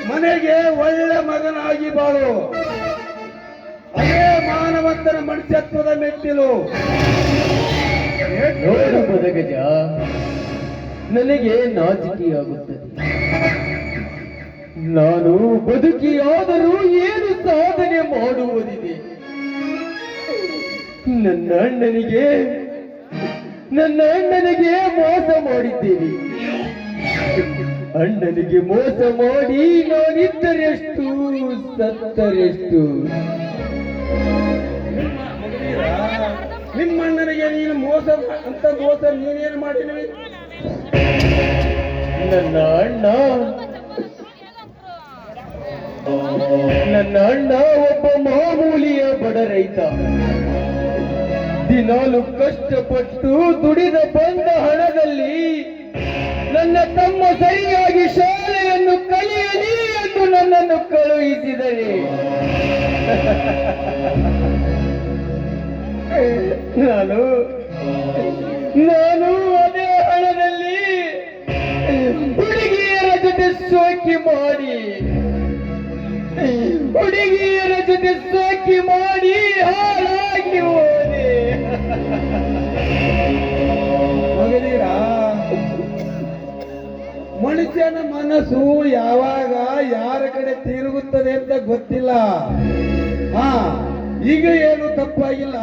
ಮನೆಗೆ ಒಳ್ಳೆ ಮಗನಾಗಿ ಬಾಳು. ಅದೇ ಮಾನವಂತನ ಮನುಷ್ಯತ್ವದ ಮೆಟ್ಟಿಲು. ನೋಡು ಬದಗಜ, ನನಗೆ ನಾಚಿಕೆಯಾಗುತ್ತದೆ. ನಾನು ಬದುಕಿಯಾದರೂ ಏನು ಸಾಧನೆ ಮಾಡುವುದಿದೆ? ನನ್ನ ಅಣ್ಣನಿಗೆ ಮೋಸ ಮಾಡಿದ್ದೇನೆ. ಅಣ್ಣನಿಗೆ ಮೋಸ ಮಾಡಿ ನಾನಿದ್ದರೆಷ್ಟು, ಸತ್ತರೆಷ್ಟು. ನಿಮ್ಮಣ್ಣನಿಗೆ ನೀನು ಮೋಸ ಅಂತ ಮೋಸ ನೀನೇನು ಮಾಡಿದ್ವಿ? ನನ್ನ ಅಣ್ಣ ಒಬ್ಬ ಮಾಮೂಲಿಯ ಬಡ ರೈತ. ದಿನಾಲು ಕಷ್ಟಪಟ್ಟು ದುಡಿದ ಬಂದ ಹಣದಲ್ಲಿ ನನ್ನ ತಮ್ಮ ಸರಿಯಾಗಿ ಶಾಲೆಯನ್ನು ಕಲಿಯಲಿ ಎಂದು ನನ್ನನ್ನು ಕಳುಹಿಸಿದರೆ ನಾನು ಅದೇ ಹಣದಲ್ಲಿ ಹುಡುಗಿಯರ ಜೊತೆ ಸೋಕಿ ಮಾಡಿ ಹಾಳಾಗಿ ಹೋದೆ. ಮಗದೀರ, ಮನುಷ್ಯನ ಮನಸ್ಸು ಯಾವಾಗ ಯಾರ ಕಡೆ ತಿರುಗುತ್ತದೆ ಅಂತ ಗೊತ್ತಿಲ್ಲ. ಈಗ ಏನು ತಪ್ಪಾಗಿಲ್ಲ.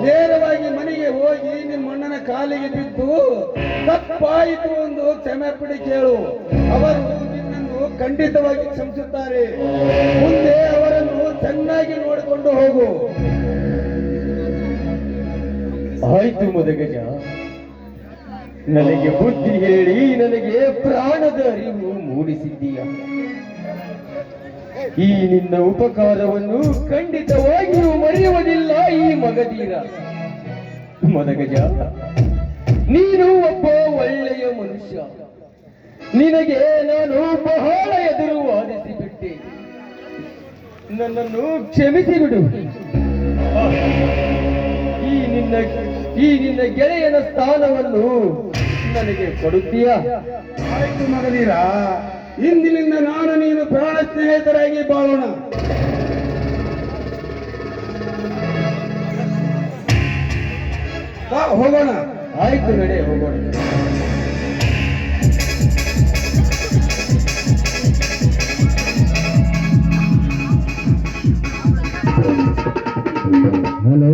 ನೇರವಾಗಿ ಮನೆಗೆ ಹೋಗಿ ನಿಮ್ಮ ಅಣ್ಣನ ಕಾಲಿಗೆ ಬಿದ್ದು ತಪ್ಪಾಯಿತು ಒಂದು ಕ್ಷಮೆ ಪಡಿ ಕೇಳು. ಅವರು ನಿನ್ನನ್ನು ಖಂಡಿತವಾಗಿ ಕ್ಷಮಿಸುತ್ತಾರೆ. ಮುಂದೆ ಅವರನ್ನು ಚೆನ್ನಾಗಿ ನೋಡಿಕೊಂಡು ಹೋಗು. ಆಯ್ತು ಮದಗಜ, ನನಗೆ ಬುದ್ಧಿ ಹೇಳಿ ನನಗೆ ಪ್ರಾಣದ ಅರಿವು ಮೂಡಿಸಿದ್ದೀಯ. ಈ ನಿನ್ನ ಉಪಕಾರವನ್ನು ಖಂಡಿತವಾಗಿಯೂ ಮರೆಯುವುದಿಲ್ಲ ಈ ಮಗಧೀರ. ಮದಗಜ, ನೀನು ಒಬ್ಬ ಒಳ್ಳೆಯ ಮನುಷ್ಯ. ನಿನಗೆ ನಾನು ಬಹಳ ಎದುರು ವಾದಿಸಿಬಿಟ್ಟೆ. ನನ್ನನ್ನು ಕ್ಷಮಿಸಿ ಬಿಡು. ಈ ನಿನ್ನ ಗೆಳೆಯನ ಸ್ಥಾನವನ್ನು ನನಗೆ ಕೊಡುತ್ತೀಯಾ? ಆಯ್ತು ಮಗದೀರ, ಇಂದಿನಿಂದ ನಾನು ನೀನು ಪ್ರಾಣ ಸ್ನೇಹಿತರಾಗಿ ಬಾಳೋಣ. ಹೋಗೋಣ. ಆಯ್ತು, ನಡೆ ಹೋಗೋಣ. ಹಲೋ,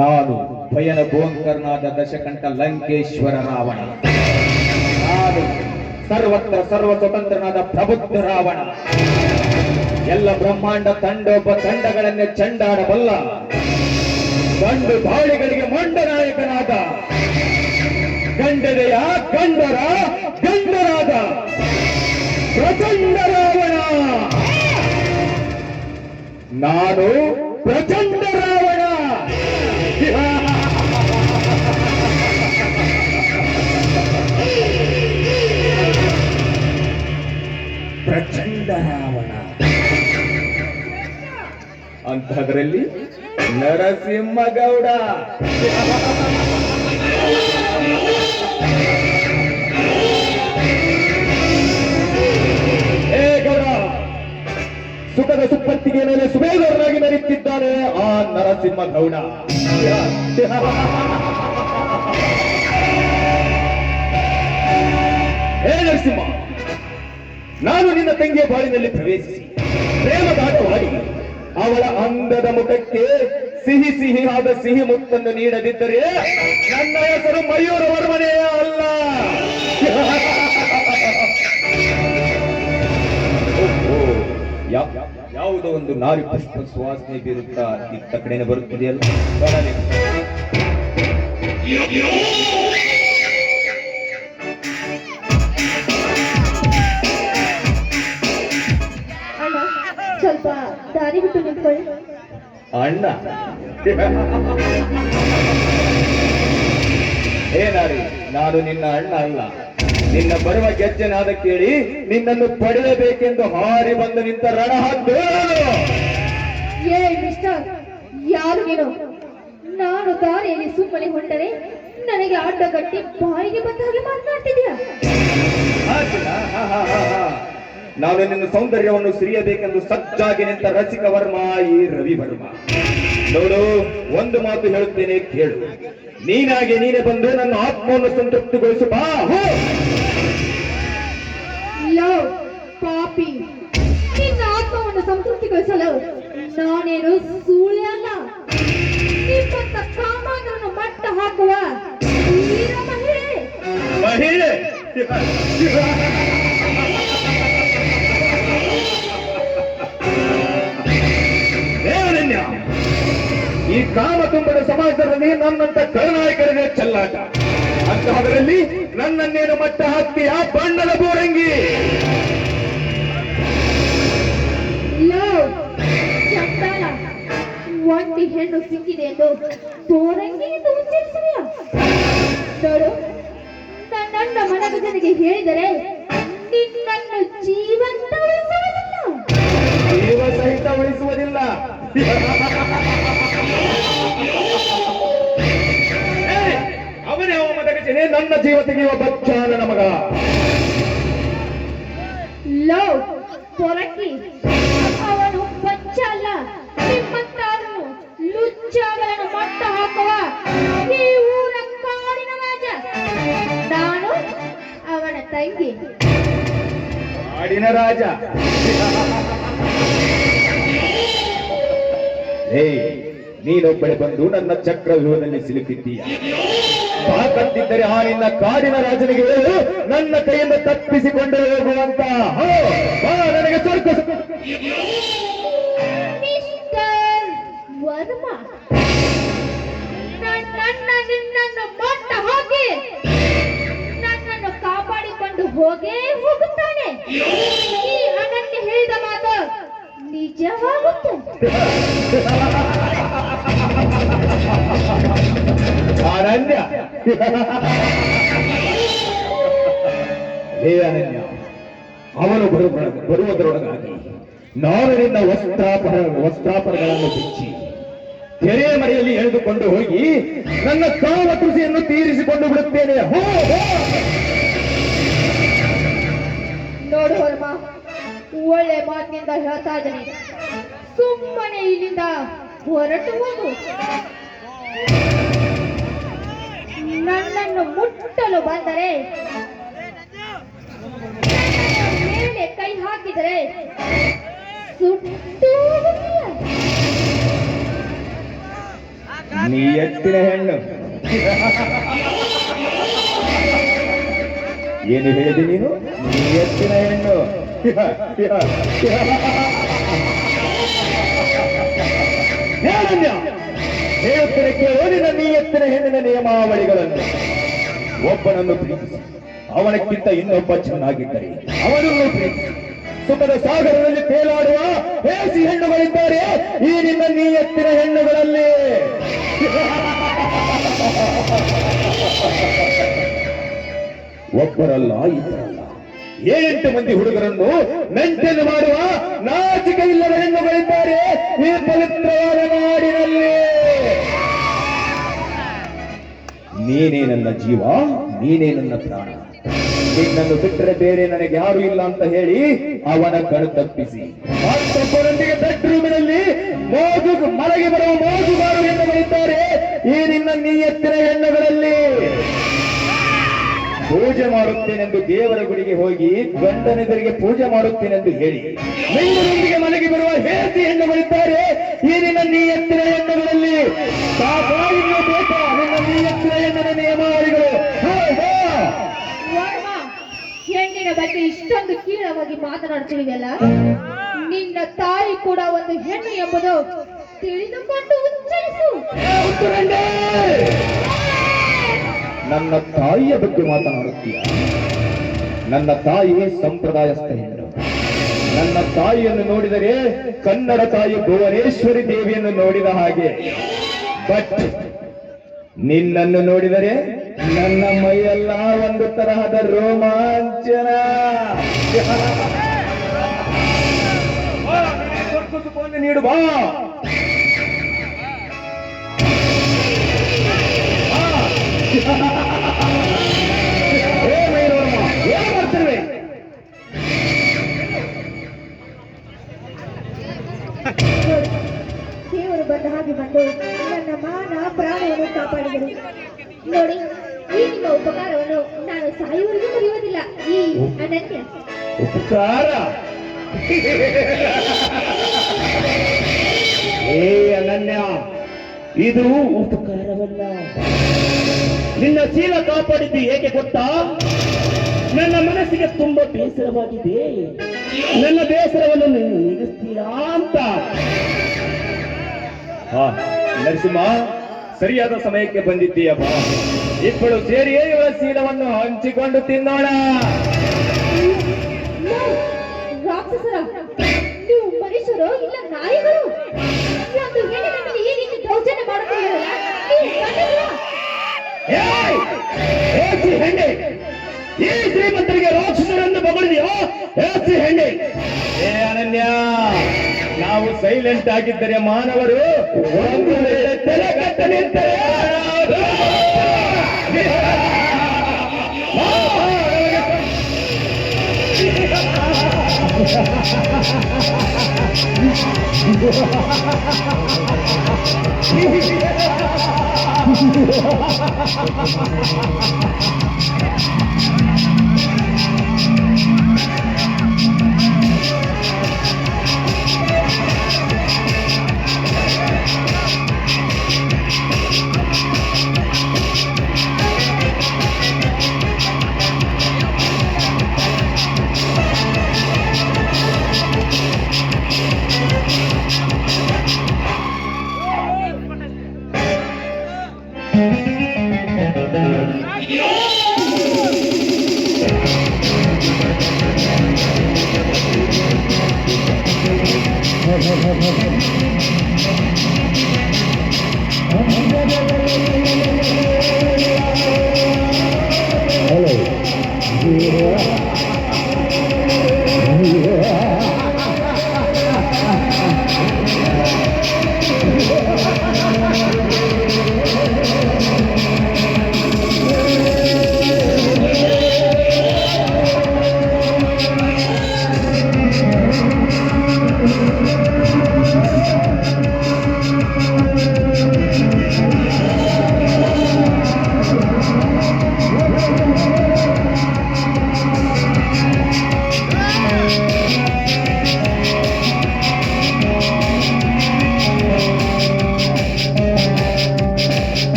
ನಾನು ಭಯನ ಭೋಂಕರ್ನಾದ ದಶಕಂಠ ಲಂಕೇಶ್ವರ ರಾವಣ. ನಾನು ಸರ್ವತ್ರ ಸರ್ವ ಸ್ವತಂತ್ರನಾದ ಪ್ರಬುದ್ಧ ರಾವಣ. ಎಲ್ಲ ಬ್ರಹ್ಮಾಂಡ ತಂಡೊಬ್ಬ ತಂಡಗಳನ್ನೇ ಚಂಡಾಡಬಲ್ಲ ಗಂಡು ದಾಳಿಗಳಿಗೆ ಮಂಡನಾಯಕನಾದ ಗಂಡದೆಯ ಗಂಡರಾದ ಪ್ರಚಂಡ ರಾವಣ. ನಾನು ಪ್ರಚಂಡ ರಾವಣ. ಪ್ರಚಂಡ ರಾವಣ ಅಂತಹದ್ರಲ್ಲಿ ನರಸಿಂಹಗೌಡ. ಏ ಗೌಡ, ಸುಖದ ಸುಪ್ಪತ್ತಿಗೆ ಮೇಲೆ ಸುಬೇಗೌಡರಾಗಿ ಮೆರೆಯುತ್ತಿದ್ದಾನೆ ಆ ನರಸಿಂಹಗೌಡ. ಏ ನರಸಿಂಹ, ನಾನು ನಿನ್ನ ತಂಗಿಯ ಬಾಳಿನಲ್ಲಿ ಪ್ರವೇಶಿಸಿ ಪ್ರೇಮದಾಟವಾಡಿ ಅವಳ ಅಂದದ ಮುಖಕ್ಕೆ ಸಿಹಿ ಸಿಹಿಯಾದ ಸಿಹಿ ಮುತ್ತನ್ನು ನೀಡದಿದ್ದರೆ ನನ್ನ ಹೆಸರು ಮಯೂರ ವರ್ಮನೇ ಅಲ್ಲ. ಯಾವುದೋ ಒಂದು ನಾರಿ ಪುಷ್ಪ ಸುವಾಸನೆ ಬೀರುತ್ತಾ ಇತ್ತ ಕಡೆನೆ ಬರುತ್ತಿದೆಯಲ್ಲ. ಬರಲಿ. ಅಣ್ಣ ಸ್ವಲ್ಪ ದಾರಿ ಬಿಟ್ಟು ನಿಂತ್ಕೊಳ್ಳಿ. ಅಣ್ಣ ಏನಾರಿ, ನಾನು ನಿನ್ನ ಅಣ್ಣ ಅಲ್ಲ. ನಿನ್ನ ಬರುವ ಗೆಜ್ಜೆನಾದ ಕೇಳಿ ನಿನ್ನನ್ನು ಪಡೆಯಬೇಕೆಂದು ಹಾರಿ ಬಂದು ನಿಂತ ರಣಹದ್ದು. ಏ ಮಿಸ್ಟರ್, ಯಾರು ನೀನು? ನಾನು ದಾರಿಯಲ್ಲಿ ಸುಮ್ಮನೆ ಹೊಂಟರೆ ನನಗೆ ಅಡ್ಡಗಟ್ಟಿ ಬಾಯಿಗೆ ಬಂದ ಹಾಗೆ ಮಾತನಾಡ್ತಿದ್ಯಾ? ನಾನು ನಿನ್ನ ಸೌಂದರ್ಯವನ್ನು ಸಿರಿಯಬೇಕೆಂದು ಸಜ್ಜಾಗಿ ನಿಂತ ರಸಿಕ ವರ್ಮ ಈ ರವಿ ವರ್ಮ. ನೋಡು, ಒಂದು ಮಾತು ಹೇಳುತ್ತೇನೆ, ಕೇಳು. ನೀನಾಗೆ ನೀನೇ ಬಂದು ನನ್ನ ಆತ್ಮವನ್ನು ಸಂತೃಪ್ತಿಗೊಳಿಸು ಬಾ. ಲವ್ ಪಾಪಿ, ನಿನ್ನ ಆತ್ಮವನ್ನು ಸಂತೃಪ್ತಿಗೊಳಿಸಲು ನಾನೇನು ಸೂಳೆ ಅಲ್ಲ. ನಿಮ್ಮಂತ ಕಾಮಾಂಧರನ್ನು ಮಟ್ಟ ಹಾಕುವ ವೀರ ಮಹಿಳೆ. ಮಹಿಳೆ ದೇವರನ್ಯ, ಈ ಕಾಮ ತುಂಬದ ಸಮಾಜದಲ್ಲಿ ನನ್ನಂತ ಖಳನಾಯಕರೇ ಚೆಲ್ಲಾಟ. ಅಂತಹದರಲ್ಲಿ ನನ್ನನ್ನೇನು ಮಟ್ಟ ಹಾಕಿ ಆ ಬಣ್ಣದ ಬೋರಂಗಿ. ಲವ್ ಚಂದಾಲ, ಒಂಟಿ ಹೆಣ್ಣು ಸಿಕ್ಕಿದೆ ಎಂದು ತೋರಂಗಿ ಎಂದು ಉಚ್ಚರಿಸುವೆಯ? ನೋಡು, ನನ್ನ ಮನಗಜನಿಗೆ ಹೇಳಿದರೆ ನಿನ್ನನ್ನು ಜೀವಂತ ಉಳಿಸುವುದಿಲ್ಲ. ಜೀವ ಸಹಿತ ಉಳಿಸುವುದಿಲ್ಲ. ಅವನೇ ಅವ ಮದಗಜನೆ, ನನ್ನ ಜೀವ ತೆಗೆಯುವ ಬಚ್ಚಾನ ಮಗ. ಲವ್ ಪೊರಕಿ, ಅವನು ಬಚ್ಚ ಅಲ್ಲ. ನಿಮ್ಮಂತಾರನು ಲುಚ್ಚಾಗಳನ್ನು ಮಟ್ಟ ಹಾಕುವ ಈ ಊರ ಕಾಡಿನ ರಾಜ. ನಾನು ಅವನ ತಂಗಿ. ಕಾಡಿನ ರಾಜ. ಹೇ, ನೀನೊಬ್ಬಳೆ ಬಂದು ನನ್ನ ಚಕ್ರವ್ಯೂಹದಲ್ಲಿ ಸಿಲುಕಿದ್ದೀಯ. ತಾಕತ್ತಿದ್ದರೆ ಆ ನಿನ್ನ ಕಾಡಿನ ರಾಜನಿಗೆ ಹೇಳು, ನನ್ನ ಕೈಯಿಂದ ತಪ್ಪಿಸಿಕೊಂಡು ಹೋಗುವಂತ. ಬಾ, ನನಗೆ ಸ್ವರ್ಗ. ಮಿಸ್ಟರ್ ವರ್ಮ, ನಿನ್ನನ್ನು ಮಟ್ಟ ಹಾಕಿ ನನ್ನನ್ನು ಕಾಪಾಡಿಕೊಂಡು ಹೋಗೇ ಹೋಗುತ್ತಾನೆ. ಈ ಅನನ್ಯ ಹೇಳಿದ ಮಾತು ನಿಜವಾಗುತ್ತೆ. ಅನನ್ಯ, ಹೇ ಅನನ್ಯ, ಅವನು ಬರುವುದರೊಳಗಾಗಿ ನಾನು ನಿನ್ನ ವಸ್ತ್ರಾಪರಗಳನ್ನು ಬಿಚ್ಚಿ ಕೆರೆಯ ಮರೆಯಲ್ಲಿ ಎಳೆದುಕೊಂಡು ಹೋಗಿ ನನ್ನ ಕಾಮ ಕೃಷಿಯನ್ನು ತೀರಿಸಿಕೊಂಡು ಬಿಡುತ್ತೇನೆ. ಹೋ ಹೋ. ನೋಡು ವರ್ಮ, ಒಳ್ಳೆ ಮಾತಿನಿಂದ ಹೇಳ್ತಾ ಇದ್ದೀನಿ. ಸುಮ್ಮನೆ ಇಲ್ಲಿಂದ ಹೊರಟು ಹೋಗು. ನನ್ನನ್ನು ಮುಟ್ಟಲು ಬಂದರೆ, ಮೇಲೆ ಕೈ ಹಾಕಿದರೆ ಸುಟ್ಟು ಹೋಗುತ್ತೀಯ. ನೀ ಎತ್ತಿನ ಹೆಣ್ಣು. ಏನು ಹೇಳಿದೆ ನೀನು? ನೀ ಎತ್ತಿನ ಹೆಣ್ಣು. ಹೇಳುತ್ತೇನೆ ಕೇಳೋ ನಿನ್ನ ನೀ ಎತ್ತಿನ ಹೆಣ್ಣಿನ ನಿಯಮಾವಳಿಗಳನ್ನು. ಒಬ್ಬನನ್ನು ಪ್ರೀತಿಸಿ ಅವನಕ್ಕಿಂತ ಇನ್ನೊಬ್ಬ ಚೆನ್ನಾಗಿದ್ದರೆ ಅವನನ್ನು ಪ್ರೀತಿಸಿ ಸುಖದ ಸಾಗರದಲ್ಲಿ ತೇಲಾಡುವ ಹೇಸಿ ಹೆಣ್ಣುಗಳಿದ್ದಾರೆ ಈ ನಿನ್ನ ನೀ ಎತ್ತಿನ ಹೆಣ್ಣುಗಳಲ್ಲಿ. ಒಬ್ಬರಲ್ಲ ಇಬ್ಬರಲ್ಲ 7-8 ಮಂದಿ ಹುಡುಗರನ್ನು ಮೆಂಟೇನ್ ಮಾಡುವ ನಾಚಿಕೆ ಇಲ್ಲದ ಹೆಣ್ಣುಗಳಿದ್ದಾರೆ ಈ ಪವಿತ್ರವಾದ ನಾಡಿನಲ್ಲಿ. ನೀನೇ ನನ್ನ ಜೀವ, ನೀನೇ ನನ್ನ ಪ್ರಾಣ. ನಿನ್ನನ್ನು ಬಿಟ್ಟರೆ ಬೇರೆ ನನಗೆ ಯಾರು ಇಲ್ಲ ಅಂತ ಹೇಳಿ ಅವನ ಕಣು ತಪ್ಪಿಸಿ ಮತ್ತೊಬ್ಬರೊಂದಿಗೆ ಬೆಡ್ರೂಮಿನಲ್ಲಿ ಮಲಗಿ ಬರುವ ಮೋಜುಗಾರು ಹೆಣ್ಣುಗಳಿದ್ದಾರೆ ಈ ನಿನ್ನ ನೀ ಎತ್ತಿನ ಹೆಣ್ಣುಗಳಲ್ಲಿ. ಪೂಜೆ ಮಾಡುತ್ತೇನೆಂದು ದೇವರ ಗುಡಿಗೆ ಹೋಗಿ ಗಂಡನೆದುರಿಗೆ ಪೂಜೆ ಮಾಡುತ್ತೇನೆಂದು ಹೇಳಿ ಮೆಂಗರೊಂದಿಗೆ ಮನೆಗೆ ಬರುವ ಹೇಸಿ ಹೆಣ್ಣುಗಳಿದ್ದಾರೆ ಈ ನಿನ್ನ ನೀ ಎತ್ತಿನ ಹೆಣ್ಣುಗಳಲ್ಲಿ. ಸಾಕಾಗಿಯೂ ಬೇಕಾ ನಿನ್ನ ನೀ ಎತ್ತಿನ ಹೆಣ್ಣಿನ ನಿಯಮಾವಳಿಗಳು? ಹೆಣ್ಣಿನ ಬಗ್ಗೆ ಇಷ್ಟೊಂದು ಕೀಳವಾಗಿ ಮಾತನಾಡ್ತಿದೆಯಲ್ಲ, ನಿನ್ನ ತಾಯಿ ಕೂಡ ಒಂದು ಹೆಣ್ಣು ಎಂಬುದು ತಿಳಿದುಕೊಂಡು ಉಚ್ಚರಿಸು. ನನ್ನ ತಾಯಿಯ ಬಗ್ಗೆ ಮಾತನಾಡುತ್ತೀಯ? ನನ್ನ ತಾಯಿ ಸಂಪ್ರದಾಯಸ್ಥ ಹೆಣ್ಣು. ನನ್ನ ತಾಯಿಯನ್ನು ನೋಡಿದರೆ ಕನ್ನಡ ತಾಯಿ ಭುವನೇಶ್ವರಿ ದೇವಿಯನ್ನು ನೋಡಿದ ಹಾಗೆ. ಬಟ್ ನಿನ್ನನ್ನು ನೋಡಿದರೆ ನನ್ನ ಮೈಯೆಲ್ಲ ಒಂದು ತರಹದ ರೋಮಾಂಚನ. ನೀಡು ಬಾ. ಏನು ಮಾಡ್ತಿರುವೆ? ದೇವರು ಬಂದ ಹಾಗೆ ಬಂದು ನನ್ನ ಮಾನ ಪ್ರಾಣವನ್ನು ಕಾಪಾಡಿದರು. ನೋಡಿ, ಈ ನಿಮ್ಮ ಉಪಕಾರವನ್ನು ನಾನು ಸಾಯುವವರೆಗೂ ಮರೆಯುವುದಿಲ್ಲ. ಈ ಅನನ್ಯ ಉಪಕಾರ? ಏ ಅನನ್ಯ, ಇದು ಉಪಕಾರವಲ್ಲ. ನಿನ್ನ ಶೀಲ ಕಾಪಾಡಿದ್ದು ಹೇಗೆ ಗೊತ್ತಾ? ನನ್ನ ಮನಸ್ಸಿಗೆ ತುಂಬಾ ಬೇಸರವಾಗಿದೆ. ನನ್ನ ಬೇಸರವನ್ನು ನೀನು ನೀಗಿಸ್ತೀಯಾ ಅಂತ. ನರಸಿಂಹ, ಸರಿಯಾದ ಸಮಯಕ್ಕೆ ಬಂದಿದ್ದೀಯಪ್ಪ. ಇಬ್ಬರು ಸೇರಿಯೇ ಇವರ ಶೀಲವನ್ನು ಹಂಚಿಕೊಂಡು ತಿನ್ನೋಣ. ರಾಕ್ಷಸರ, ನೀವು ಮನುಷ್ಯರು ಇಲ್ಲ ನಾಯಿಗಳು? ಒಂದು ಹೆಣ್ಣಿನ ಮೇಲೆ ಈ ರೀತಿ ದೌರ್ಜನ್ಯ ಮಾಡುತ್ತಿದ್ದೀರಲ್ಲ, ನೀವು ಗಂಡಸರಾ? ಹೆಣ್ಣೆ, ಈ ಶ್ರೀಮಂತರಿಗೆ ರಾಕ್ಷಸರನ್ನು ಬಗಳಿದೆಯೋ? ಹೇಸಿ ಹೆಣ್ಣೆ. ಏ ಅನನ್ಯ, ನಾವು ಸೈಲೆಂಟ್ ಆಗಿದ್ದರೆ ಮಾನವರು ಒಂದು ವೇಳೆ ತಲೆ ಕಟ್ಟ ನಿಂತರೆ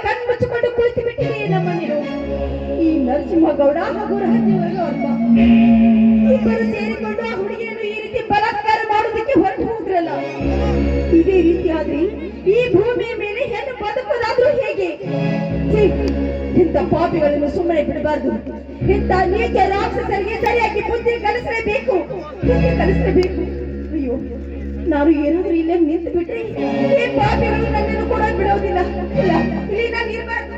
ಕಣ್ಮುಚ್ಚಿಕೊಂಡು ಕುಳಿತು ಬಿಟ್ಟಿದೆ ನಮ್ಮ ನೀನು. ಈ ನರಸಿಂಹಗೌಡ ಹಾಗೂ ರಾಜ್ಯವರ್ಗ ಅಲ್ವ ಇಬ್ಬರು ಸೇರಿಕೊಂಡು ಆ ಹುಡುಗಿಯನ್ನು ಈ ರೀತಿ ಬಲಾತ್ಕಾರ ಮಾಡೋದಕ್ಕೆ ಹೊರಟು ಹೋದ್ರಲ್ಲ. ಇದೇ ರೀತಿ ಆದ್ರೆ ಈ ಭೂಮಿಯ ಮೇಲೆ ಹೆಣ್ಣು ಬದುಕೋದಾದ್ರೂ ಹೇಗೆ? ಛೀ, ಇಂಥ ಪಾಪಿಗಳನ್ನು ಸುಮ್ಮನೆ ಬಿಡಬಾರ್ದು. ಇಂಥ ನೀಚ ರಾಕ್ಷಸರಿಗೆ ಸರಿಯಾಗಿ ಬುದ್ಧಿ ಕಲಿಸಲೇಬೇಕು, ಬುದ್ಧಿ ಕಲಿಸಲೇಬೇಕು. ಅಯ್ಯೋ, ನಾನು ಏನಾದ್ರೂ ಇಲ್ಲೇ ನಿಂತು ಬಿಟ್ರೆ ಈ ಪಾಪಿಗಳು ನನ್ನನ್ನು ಕೂಡ ಬಿಡೋದಿಲ್ಲ. ಇಲ್ಲ, ಇಲ್ಲಿ ನಾನು ಇರಬಾರ್ದು.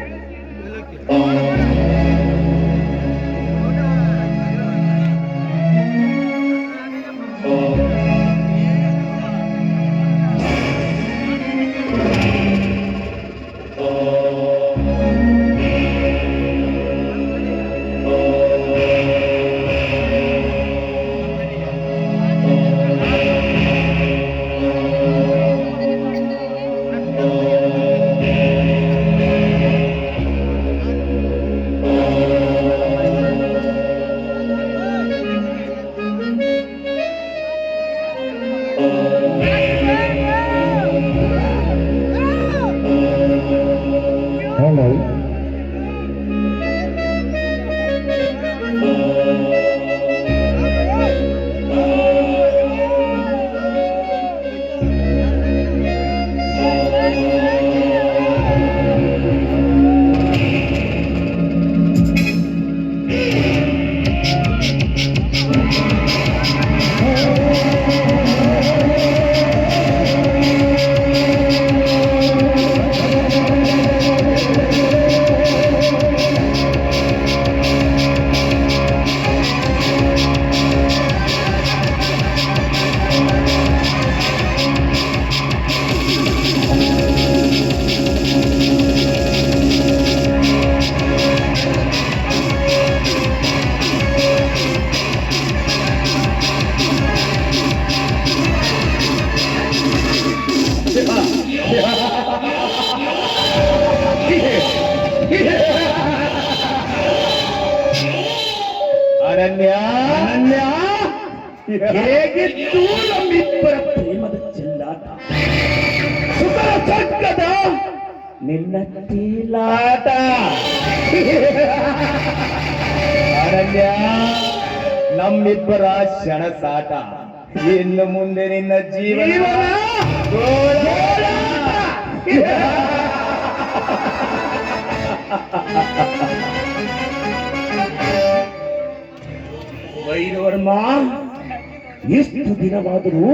ಅನನ್ಯ, ಅನನ್ಯ, ಹೇಗಿತ್ತು ನಮ್ಮಿಬ್ಬರ ಪ್ರೇಮದ ಚೆಲ್ಲಾಟ, ಸುಖದ ಚಕ್ಕದ ನಿನ್ನ ತೀಲಾಟ. ಅನನ್ಯ, ನಮ್ಮಿಬ್ಬರ ಕ್ಷಣಸಾಟ, ಇನ್ನು ಮುಂದೆ ನಿನ್ನ ಜೀವನ ವೈರವರ್ಮ, ಎಷ್ಟು ದಿನವಾದರೂ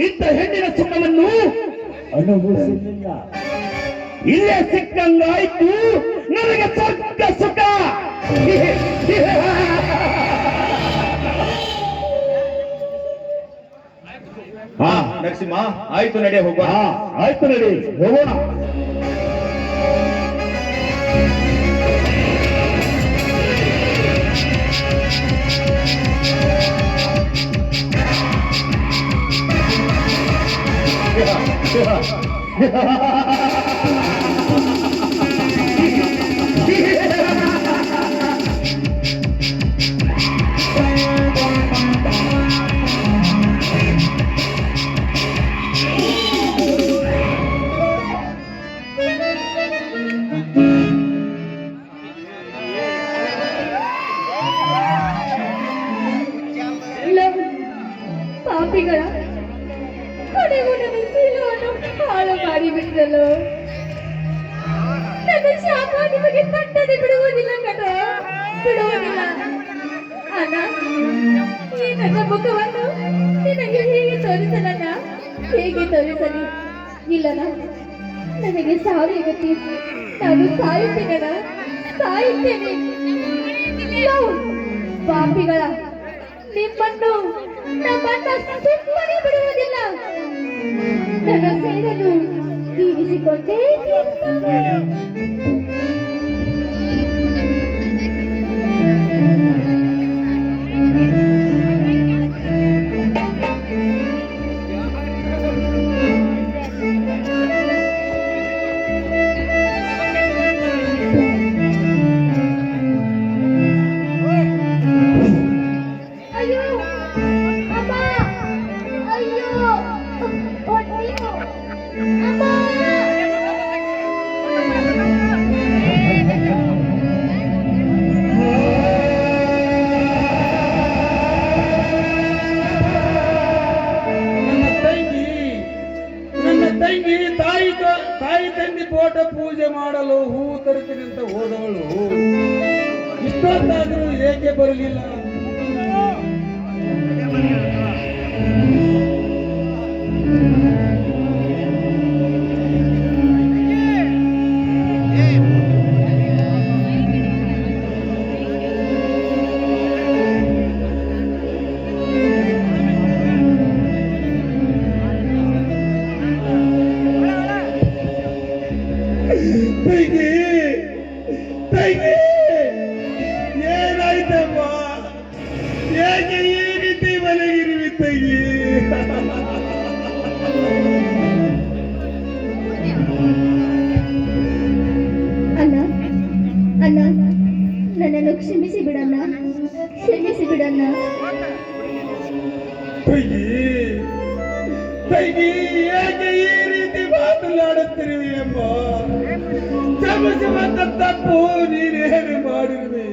ಇಂಥ ಹೆಣ್ಣಿನ ಸುಖವನ್ನು ಅನುಭವಿಸಲಿಲ್ಲ. ಇಲ್ಲೇ ಸಿಕ್ಕಂಗಾಯ್ತು ನನಗೆ ಸ್ವರ್ಗ ಸುಖ. ಹಾ ನರಸಿಂಹ, ಆಯ್ತು ನಡೆ ಹೋಗೋಣ. ಆಯ್ತು ನಡಿ ಹೋಗೋಣ. ಪಾಪಿಗಳ ಕೊನೆಗೂ ನನ್ನ ಶೀಲವನ್ನು ಹಾಳು ಮಾಡಿಬಿಟ್ಟಲು. ನನ್ನ ಶಾಪ ನಿಮಗೆ ತಟ್ಟದೆ ಬಿಡುವುದಿಲ್ಲ ಕಣ, ಬಿಡುವುದಿಲ್ಲ. ಅಣ್ಣ, ಈ ನನ್ನ ಮುಖವನ್ನು ನಿನಗೆ ಹೇಗೆ ತೋರಿಸಲಣ್ಣ? ಹೇಗೆ ತೋರಿಸಲಿ? ಇಲ್ಲಣ್ಣ, ನನಗೆ ಸಾವಿರ ಗತಿ. ನಾನು ಸಾಯುತ್ತೇನಣ್ಣ, ಸಾಯುತ್ತೇನೆ. ಪಾಪಿಗಳ ನಿಮ್ಮನ್ನು ನಮ್ಮನ್ನ ಸುಮ್ಮನೆ ಬಿಡುವುದಿಲ್ಲ. ನನ್ನ ಸೇರಲು ತೀರಿಸಿಕೊಂಡೇ ತೀರುತ್ತೇನೆ. ಹೆಂಡತಿ ಫೋಟೋ ಪೂಜೆ ಮಾಡಲು ಹೂವು ತರುತ್ತೀನಿ ಅಂತ ಹೋದವಳು ಇಷ್ಟೊತ್ತಾದರೂ ಏಕೆ ಬರಲಿಲ್ಲ? ತಂಗಿ ತಂಗಿ ಏನಾಯ್ತಮ್ಮ? ಯಾಕೆ ಈ ರೀತಿ ಮಲಗಿರುವಿ ತಂಗಿ? ಅಣ್ಣ ಅಣ್ಣ ನನ್ನನ್ನು ಕ್ಷಮಿಸಿ ಬಿಡಣ್ಣ, ಕ್ಷಮಿಸಿ ಬಿಡಣ್ಣ. ತಂಗಿ ತಂಗಿ ಯಾಕೆ ಈ ರೀತಿ ಮಾತನಾಡುತ್ತಿರುವಿ ಅಮ್ಮ? ಕ್ಷಮಿಸುವಂತ ತಪ್ಪು ನೀನೇನು ಮಾಡಿರುವೆ?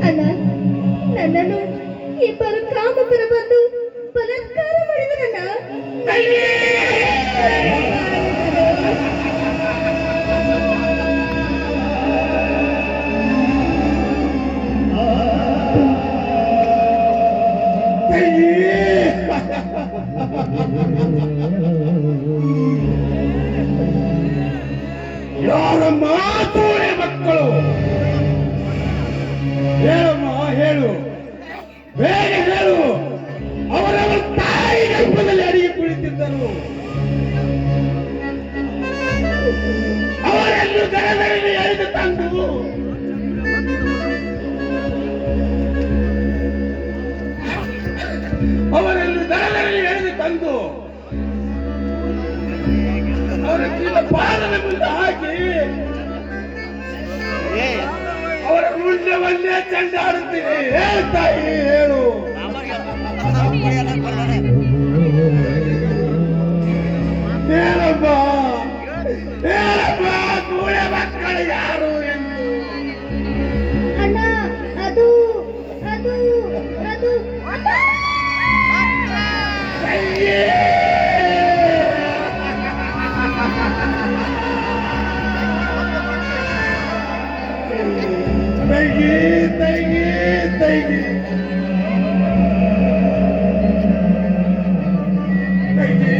ಅಣ್ಣ ನನ್ನನ್ನು ಇಬ್ಬರು ಕಾಮಕರು ಬಂದು ಬಲಾತ್ಕಾರ ಮಾಡಿದರಣ್ಣ. ಯಾರ ಮಾತುಳೆ ಮಕ್ಕಳು? ಹೇಳಮ್ಮ, ಹೇಳು, ಬೇಗ ಹೇಳು. ಅವರವರ ತಾಯಿ ಗರ್ಭದಲ್ಲಿ ಅಡಿಗೆ ಕುಳಿತಿದ್ದರು. ಅವರನ್ನು ಗರಗರಲ್ಲಿ ಎಳೆದು ತಂದು ಅವರ ಪಾದದ ಮುಂದೆ ಹಾಕಿ ಅವರ ಮುಂಡವನ್ನೇ ಚೆಂಡಾಡುತ್ತೀನಿ. ಹೇಳ್ತಾಯಿ ಹೇಳು. ಹೇಳಮ್ಮ ಹೇಳಮ್ಮ, ಕೂಳೆ ಮಕ್ಕಳು ಯಾರು ಎಂದು. ಅಣ್ಣ ಅದು ಅದು ಅದು ಅಯ್ಯೇ! ತಂಗಿ ತಂಗಿ ತಂಗಿ ತಂಗಿ,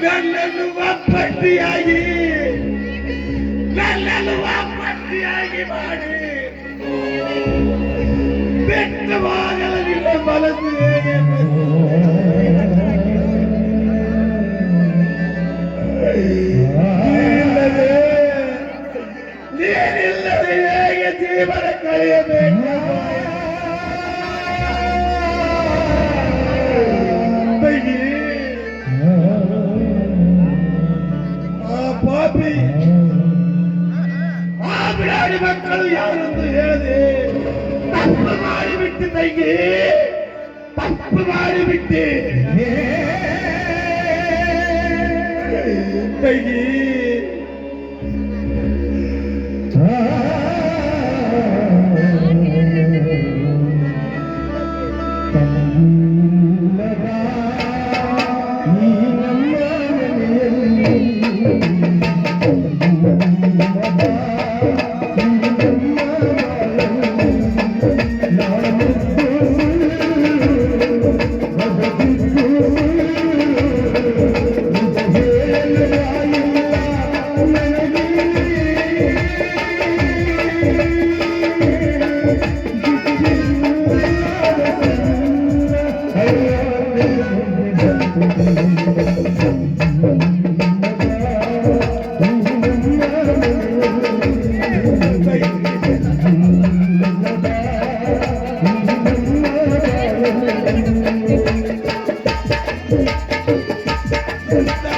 ನನ್ನನ್ನು ಒಪ್ಪಟ್ಟಿಯಾಗಿ ಮಾಡಿ ಬಿಟ್ಟು ಹೋಗಲು ನಿನ್ನ ಮನಸ್ಸು ಹೇಗೆ ನೀನಿಲ್ಲದೆ ಹೇಗೆ ಜೀವನ ಕಳೆಯಬೇಕು? ತಂಗಿ, ಆ ಪಾಪಿ ಆ ಬಿಡಾಡಿ ಮಕ್ಕಳು ಯಾರೆಂದು ಹೇಳದೆ ತಪ್ಪು ಮಾಡಿಬಿಟ್ಟು ತಂಗಿ, ತಪ್ಪು ಮಾಡಿಬಿಟ್ಟೆ ತಂಗಿ.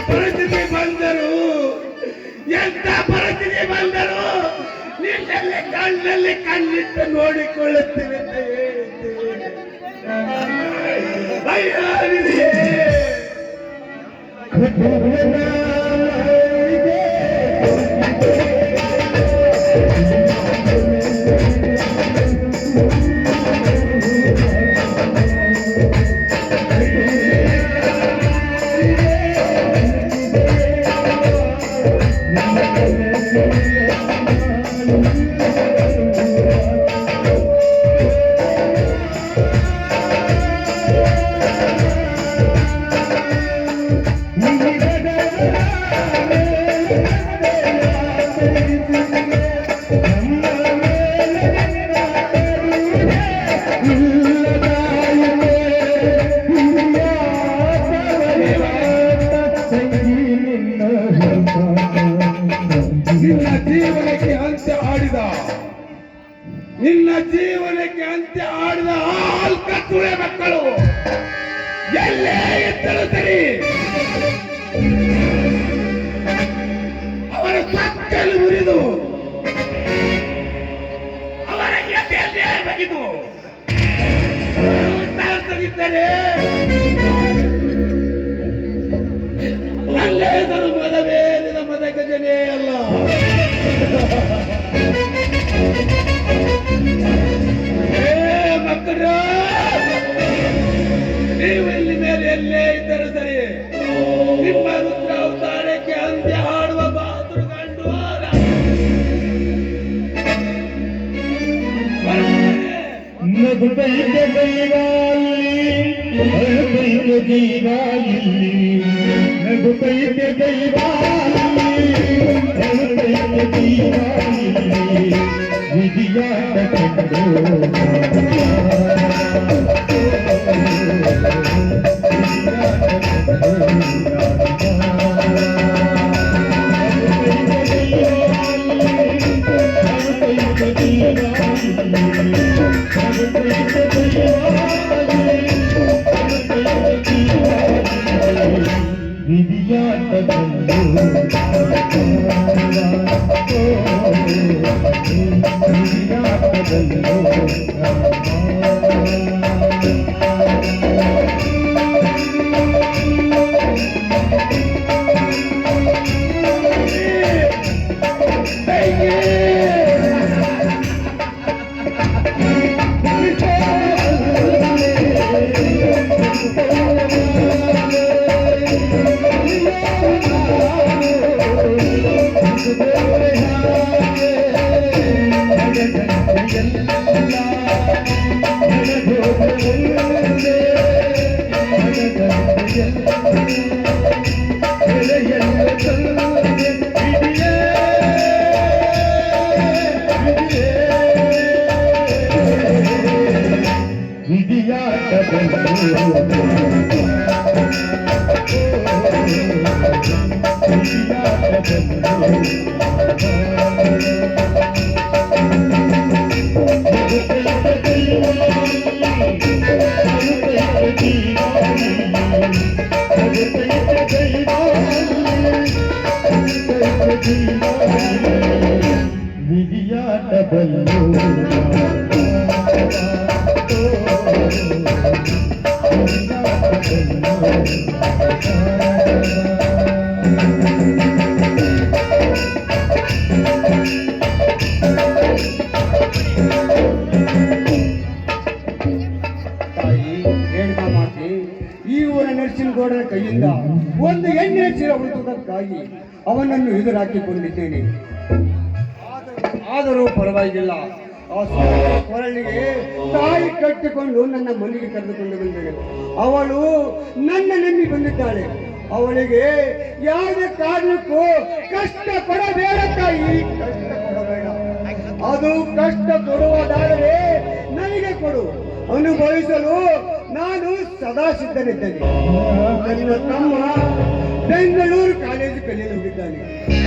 ಪರಿಸ್ಥಿತಿ ಬಂದರು, ಎಂತ ಪರಿಸ್ಥಿತಿ ಬಂದರು ನಿನ್ನಲ್ಲಿ ಕಣ್ಣಲ್ಲಿ ಕಣ್ಣಿಟ್ಟು ನೋಡಿಕೊಳ್ಳುತ್ತೇವೆ ಅಂತ ಹೇಳ್ತೇವೆ. ಅಯ್ಯೋ ನಿನ್ನ ಜೀವನಕ್ಕೆ ಅಂತ್ಯ ಆಡಿದ ನಿನ್ನ ಜೀವನಕ್ಕೆ ಅಂತ್ಯ ಆಡಿದ ಆಲ್ಕತ್ತುಳೆ ಮಕ್ಕಳು ಎಲ್ಲೇ ಇದ್ದರೂ ಸರಿ ಅವರ ಸಕ್ಕಲು ಮುರಿದು ಅವರ ಎದೆಯಲ್ಲೇ ಬಗೆದು ತೆಗಿದ್ದಾರೆ. ನನ್ನ ಹೆಸರು ಮದವೇರಿದ ಮದ ಗಜನೇ ಅಲ್ಲ. ಮಕ್ಕಳ ನೀವು ಇಲ್ಲಿ ಮೇಲೆ ಎಲ್ಲೇ ಇದ್ದರೂ ಸರಿ ನಿಮ್ಮ ರುದ್ರ ಅವತಾರಕ್ಕೆ ಅಂತ್ಯ ಹಾಡುವ ಬಹದ್ದೂರು ಗಂಡು ನಗುತ್ತೈತೆ ದೈವಾಲಿ ಅಳುತ್ತೈತೆ ದೈವಾಲಿ ನಗುತ್ತೈತೆ ದೈವಾಲಿ ಅಳುತ್ತೈತೆ ದೈವಾಲಿ ವಿಧಿಯಾದ ನರಸಿಂಹಗೌಡರ ಕೈಯಿಂದ ಒಂದು ಎಣ್ಣೆ ಚೀಲ ಉಳಿದುದಕ್ಕಾಗಿ ಅವನನ್ನು ಎದುರಾಕಿಕೊಂಡಿದ್ದೇನೆ. ಆದರೂ ಪರವಾಗಿಲ್ಲ, ಆ ಕೊರಳಿಗೆ ತಾಯಿ ಕಟ್ಟಿಕೊಂಡು ನನ್ನ ಮನೆಗೆ ಕರೆದುಕೊಂಡು ಬಂದಳು. ಅವಳು ನನ್ನ ನಂಬಿ ಬಂದಿದ್ದಾಳೆ. ಅವಳಿಗೆ ಯಾವುದೇ ಕಾರಣಕ್ಕೂ ಕಷ್ಟ ಕೊಡಬೇಡ ತಾಯಿ, ಕಷ್ಟ ಕೊಡಬೇಡ. ಅದು ಕಷ್ಟ ಕೊಡುವುದಾದರೆ ನನಗೆ ಕೊಡು, ಅನುಭವಿಸಲು ನಾನು ಸದಾ ಸಿದ್ಧನಿದ್ದೇನೆ. ನನ್ನ ತಮ್ಮ ಬೆಂಗಳೂರು ಕಾಲೇಜು ಕಲಿಯಲು ಹೋಗಿದ್ದಾನೆ.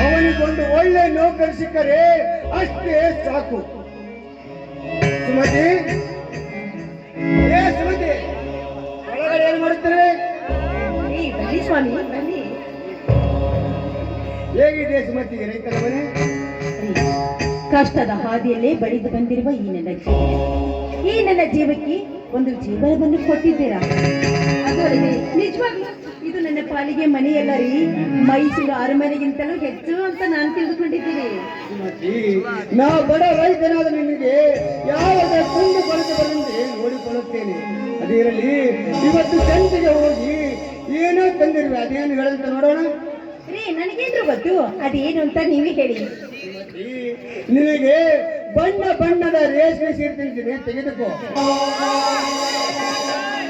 ಅವನಿಗೊಂದು ಒಳ್ಳೆ ನೌಕರಿ ಸಿಕ್ಕರೆ ಅಷ್ಟೇ ಸಾಕು. ಸುಮತಿ, ಏ ಸುಮತಿ, ಒಳಗಡೆ ಏನು ಮಾಡುತ್ತಾರೆ? ಸ್ವಾಮಿ ಬನ್ನಿ. ಹೇಗಿದೆ ಸುಮತಿಗೆ ರೈತರ ಮನೆ? ಕಷ್ಟದ ಹಾದಿಯಲ್ಲೇ ಬಡಿದು ಬಂದಿರುವ ಈ ನನ್ನ ಜೀವಕ್ಕೆ ಒಂದು ಜೀವನವನ್ನು ಕೊಟ್ಟಿದ್ದೀರಾ. ಅದರಲ್ಲಿ ನಿಜವಾಗ್ಲೂ ಇದು ನನ್ನ ಪಾಲಿಗೆ ಮನೆಯಲ್ಲ ರೀ, ಮೈಸೂರು ಅರಮನೆಗಿಂತಲೂ ಹೆಚ್ಚು ಅಂತ ನಾನು ತಿಳಿದುಕೊಂಡಿದ್ದೀನಿ. ನಾ ಬಡ ರೈತನಾದ ನಿನಗೆ ಯಾವಾಗ ಕೊಂಡು ಕೊರತೆ ಬರಂತೆ ನೋಡಿಕೊಳ್ಳುತ್ತೇನೆ. ಅದಿರಲಿ, ಇವತ್ತು ಸಂತೆಗೆ ಹೋಗಿ ಏನೋ ತಂದಿರುವೆ, ಅದೇನು ಹೇಳಂತ ನೋಡೋಣ. ರೀ ನನಗೇನ್ರು ಗೊತ್ತು ಅದೇನು ಅಂತ ನೀವೇ ಹೇಳಿ. ನಿನಗೆ ಬಣ್ಣ ಬಣ್ಣದ ರೇಷ್ಮೆ ಸೀರೆ ತಿಂತೀನಿ, ತೆಗೆದುಕೋ.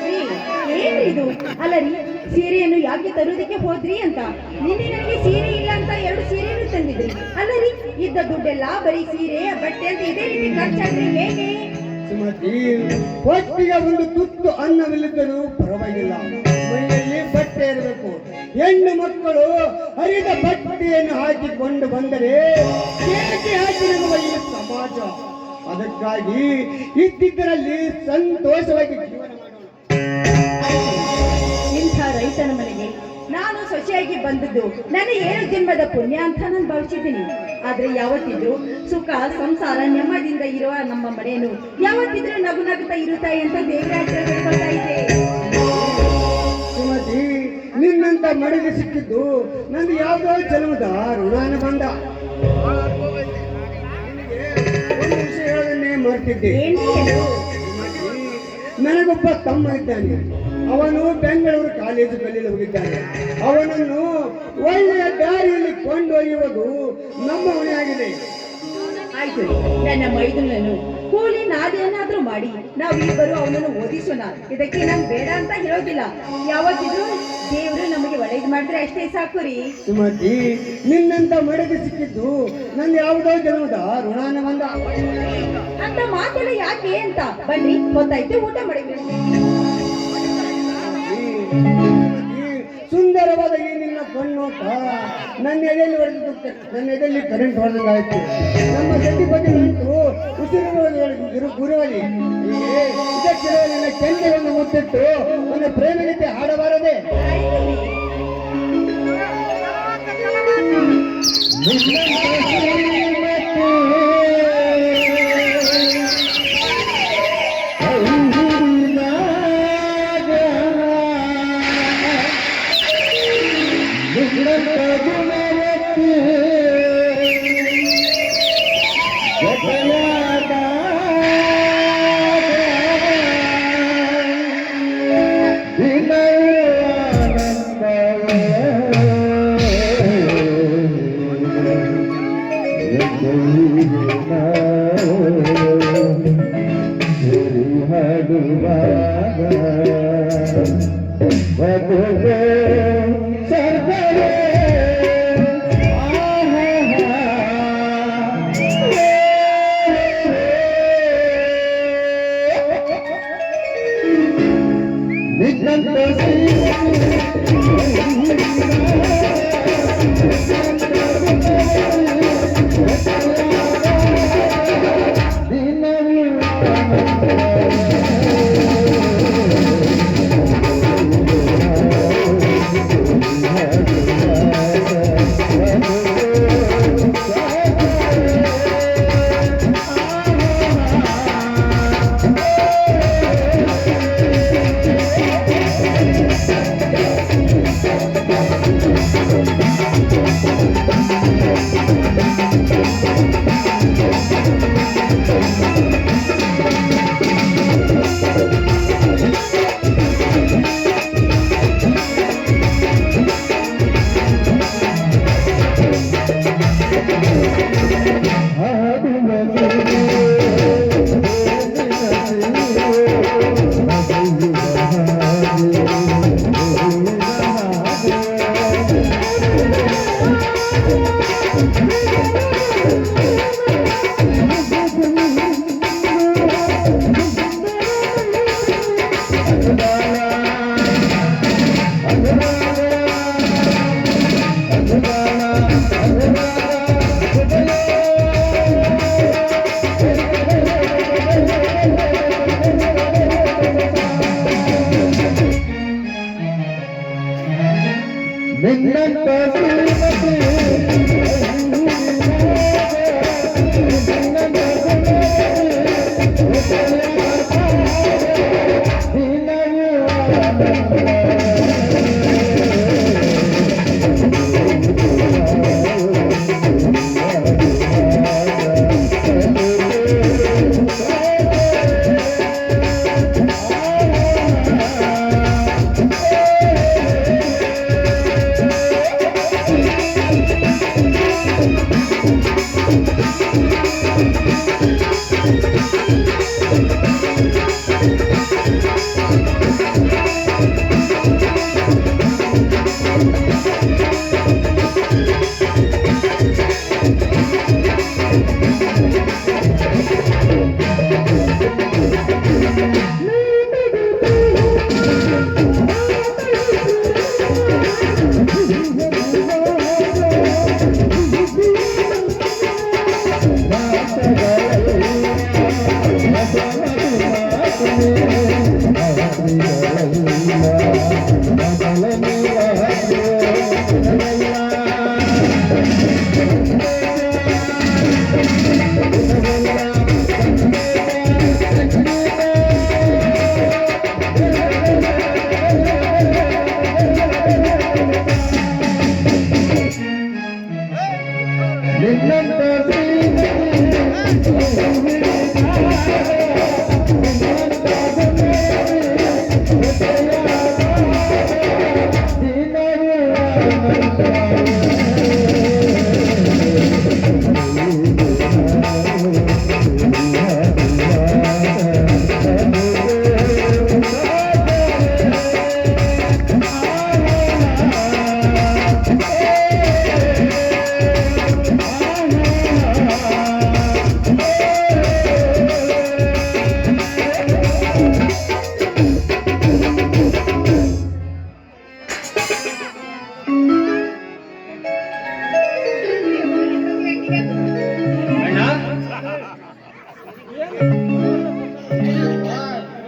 ರೀ ಏನ್ರಿ ಇದು? ಅಲ್ಲ ರೀ, ಸೀರೆಯನ್ನು ಯಾಕೆ ತರುವುದಕ್ಕೆ ಹೋದ್ರಿ ಅಂತ. ನಿನ್ನೆ ನನಗೆ ಸೀರೆ ಇಲ್ಲ ಅಂತ 2 ಸೀರೆಯನ್ನು ತಂದಿದ್ರಿ. ಅಲ್ಲ ರೀ, ಇದ್ದ ದುಡ್ಡೆಲ್ಲ ಬರೀ ಸೀರೆ ಬಟ್ಟೆ ಅಂತ ಇದೇ ರೀತಿ ಖರ್ಚಾಗ್ರಿ ಹೇಗೆ? ಸುಮತಿ, ಹೊಟ್ಟಿಗೆ ಒಂದು ತುತ್ತು ಅನ್ನವಿಲ್ಲದರೂ ಪರವಾಗಿಲ್ಲ, ಮನೆಯಲ್ಲಿ ಬಟ್ಟೆ ಇರಬೇಕು. ಹೆಣ್ಣು ಮಕ್ಕಳು ಹರಿದ ಬಟ್ಟೆಯನ್ನು ಹಾಕಿಕೊಂಡು ಬಂದರೆ ಕೇಕೆ ಹಾಕಿ ನಗುವ ಈ ಸಮಾಜ. ಅದಕ್ಕಾಗಿ ಇದ್ದಿದ್ದರಲ್ಲಿ ಸಂತೋಷವಾಗಿ ಜೀವನ ಮಾಡೋಣ. ಇಂಥ ರೈತನ ಮನೆಗೆ ನಾನು ಸೊಸೆಯಾಗಿ ಬಂದದ್ದು ನನ್ನ 7 ಜನ್ಮದ ಪುಣ್ಯ ಅಂತ ನಾನು ಭಾವಿಸಿದ್ದೀನಿ. ಆದ್ರೆ ಯಾವತ್ತಿದ್ರು ಸುಖ ಸಂಸಾರ ನೆಮ್ಮದಿಯಿಂದ ಇರುವ ನಮ್ಮ ಮನೆಯನ್ನು ಯಾವತ್ತಿದ್ರು ನಗು ನಗುತ್ತಾ ಇರುತ್ತಾ ಅಂತ ದೇವರಾಜ ಹೇಳ್ಕೊಳ್ತಾ ಇದೆ. ಸುಮತಿ, ನಿನ್ನಂತ ಮಡಿಗೆ ಸಿಕ್ಕಿದ್ದು ನಂದು ಯಾವುದೋ ಜನ್ಮದ ಋಣಾನುಬಂಧ. ಒಂದು ವಿಷಯ ಹೇಳೋದನ್ನೇ ಮಾಡ್ತಿದ್ದೆ. ಏನ್ರಿ ಅದು? ನನಗೊಬ್ಬ ತಮ್ಮ ಇದ್ದಾನೆ. ಅವನು ಬೆಂಗಳೂರು ಕಾಲೇಜು ಕಲಿಯಲು ಹೋಗಿದ್ದಾನೆ. ಅವನನ್ನು ಒಳ್ಳೆಯ ದಾರಿಯಲ್ಲಿ ಕೊಂಡೊಯ್ಯುವುದು ನಮ್ಮ ಹೊಣೆಯಾಗಿದೆ. ಆಯ್ತು, ನನ್ನ ಮೈದುನನ್ನು ಕೂಲಿ ನಾವೇನಾದ್ರೂ ಮಾಡಿ ನಾವಿಬ್ಬರು ಅವನನ್ನು ಓದಿಸೋಣ. ಇದಕ್ಕೆ ನಾನು ಬೇಡ ಅಂತ ಹೇಳೋದಿಲ್ಲ. ಯಾವತ್ತಿದ್ರು ದೇವರು ನಮಗೆ ಒಳ್ಳೇದು ಮಾಡಿದ್ರೆ ಅಷ್ಟೇ ಸಾಕು ರೀ. ಸುಮತಿ, ನಿನ್ನಂತ ಮಡಿಗೆ ಸಿಕ್ಕಿದ್ದು ನನ್ನ ಯಾವುದೋ ಜನ್ಮದ ಋಣಾನುಬಂಧ ಅಂತ ಮಾತೆಲ್ಲ ಯಾಕೆ ಅಂತ ಬನ್ನಿ, ಗೊತ್ತಾಯ್ತು, ಊಟ ಮಾಡಿಬಿಡಿ. ಸುಂದರವಾದ ಈ ನಿನ್ನ ಕಣ್ಣೋಟ ನನ್ನ ಎದೆಯಲ್ಲಿ ಹೊಡೆದಿರುತ್ತೆ. ನನ್ನ ಎದೆಯಲ್ಲಿ ಕರೆಂಟ್ ಹೊಡೆದಂಗಾಯ್ತು. ನಮ್ಮ ಸತಿ ಬಗ್ಗೆ ನಂಟು ಉಸಿರು ಗುರುವಲಿ ಇದಕ್ಕಿರೋ ನನ್ನ ಕೆನ್ನೆಗಳನ್ನು ಮುತ್ತಿಟ್ಟು ನನ್ನ ಪ್ರೇಮಗೀತೆ ಹಾಡಬಾರದೆ.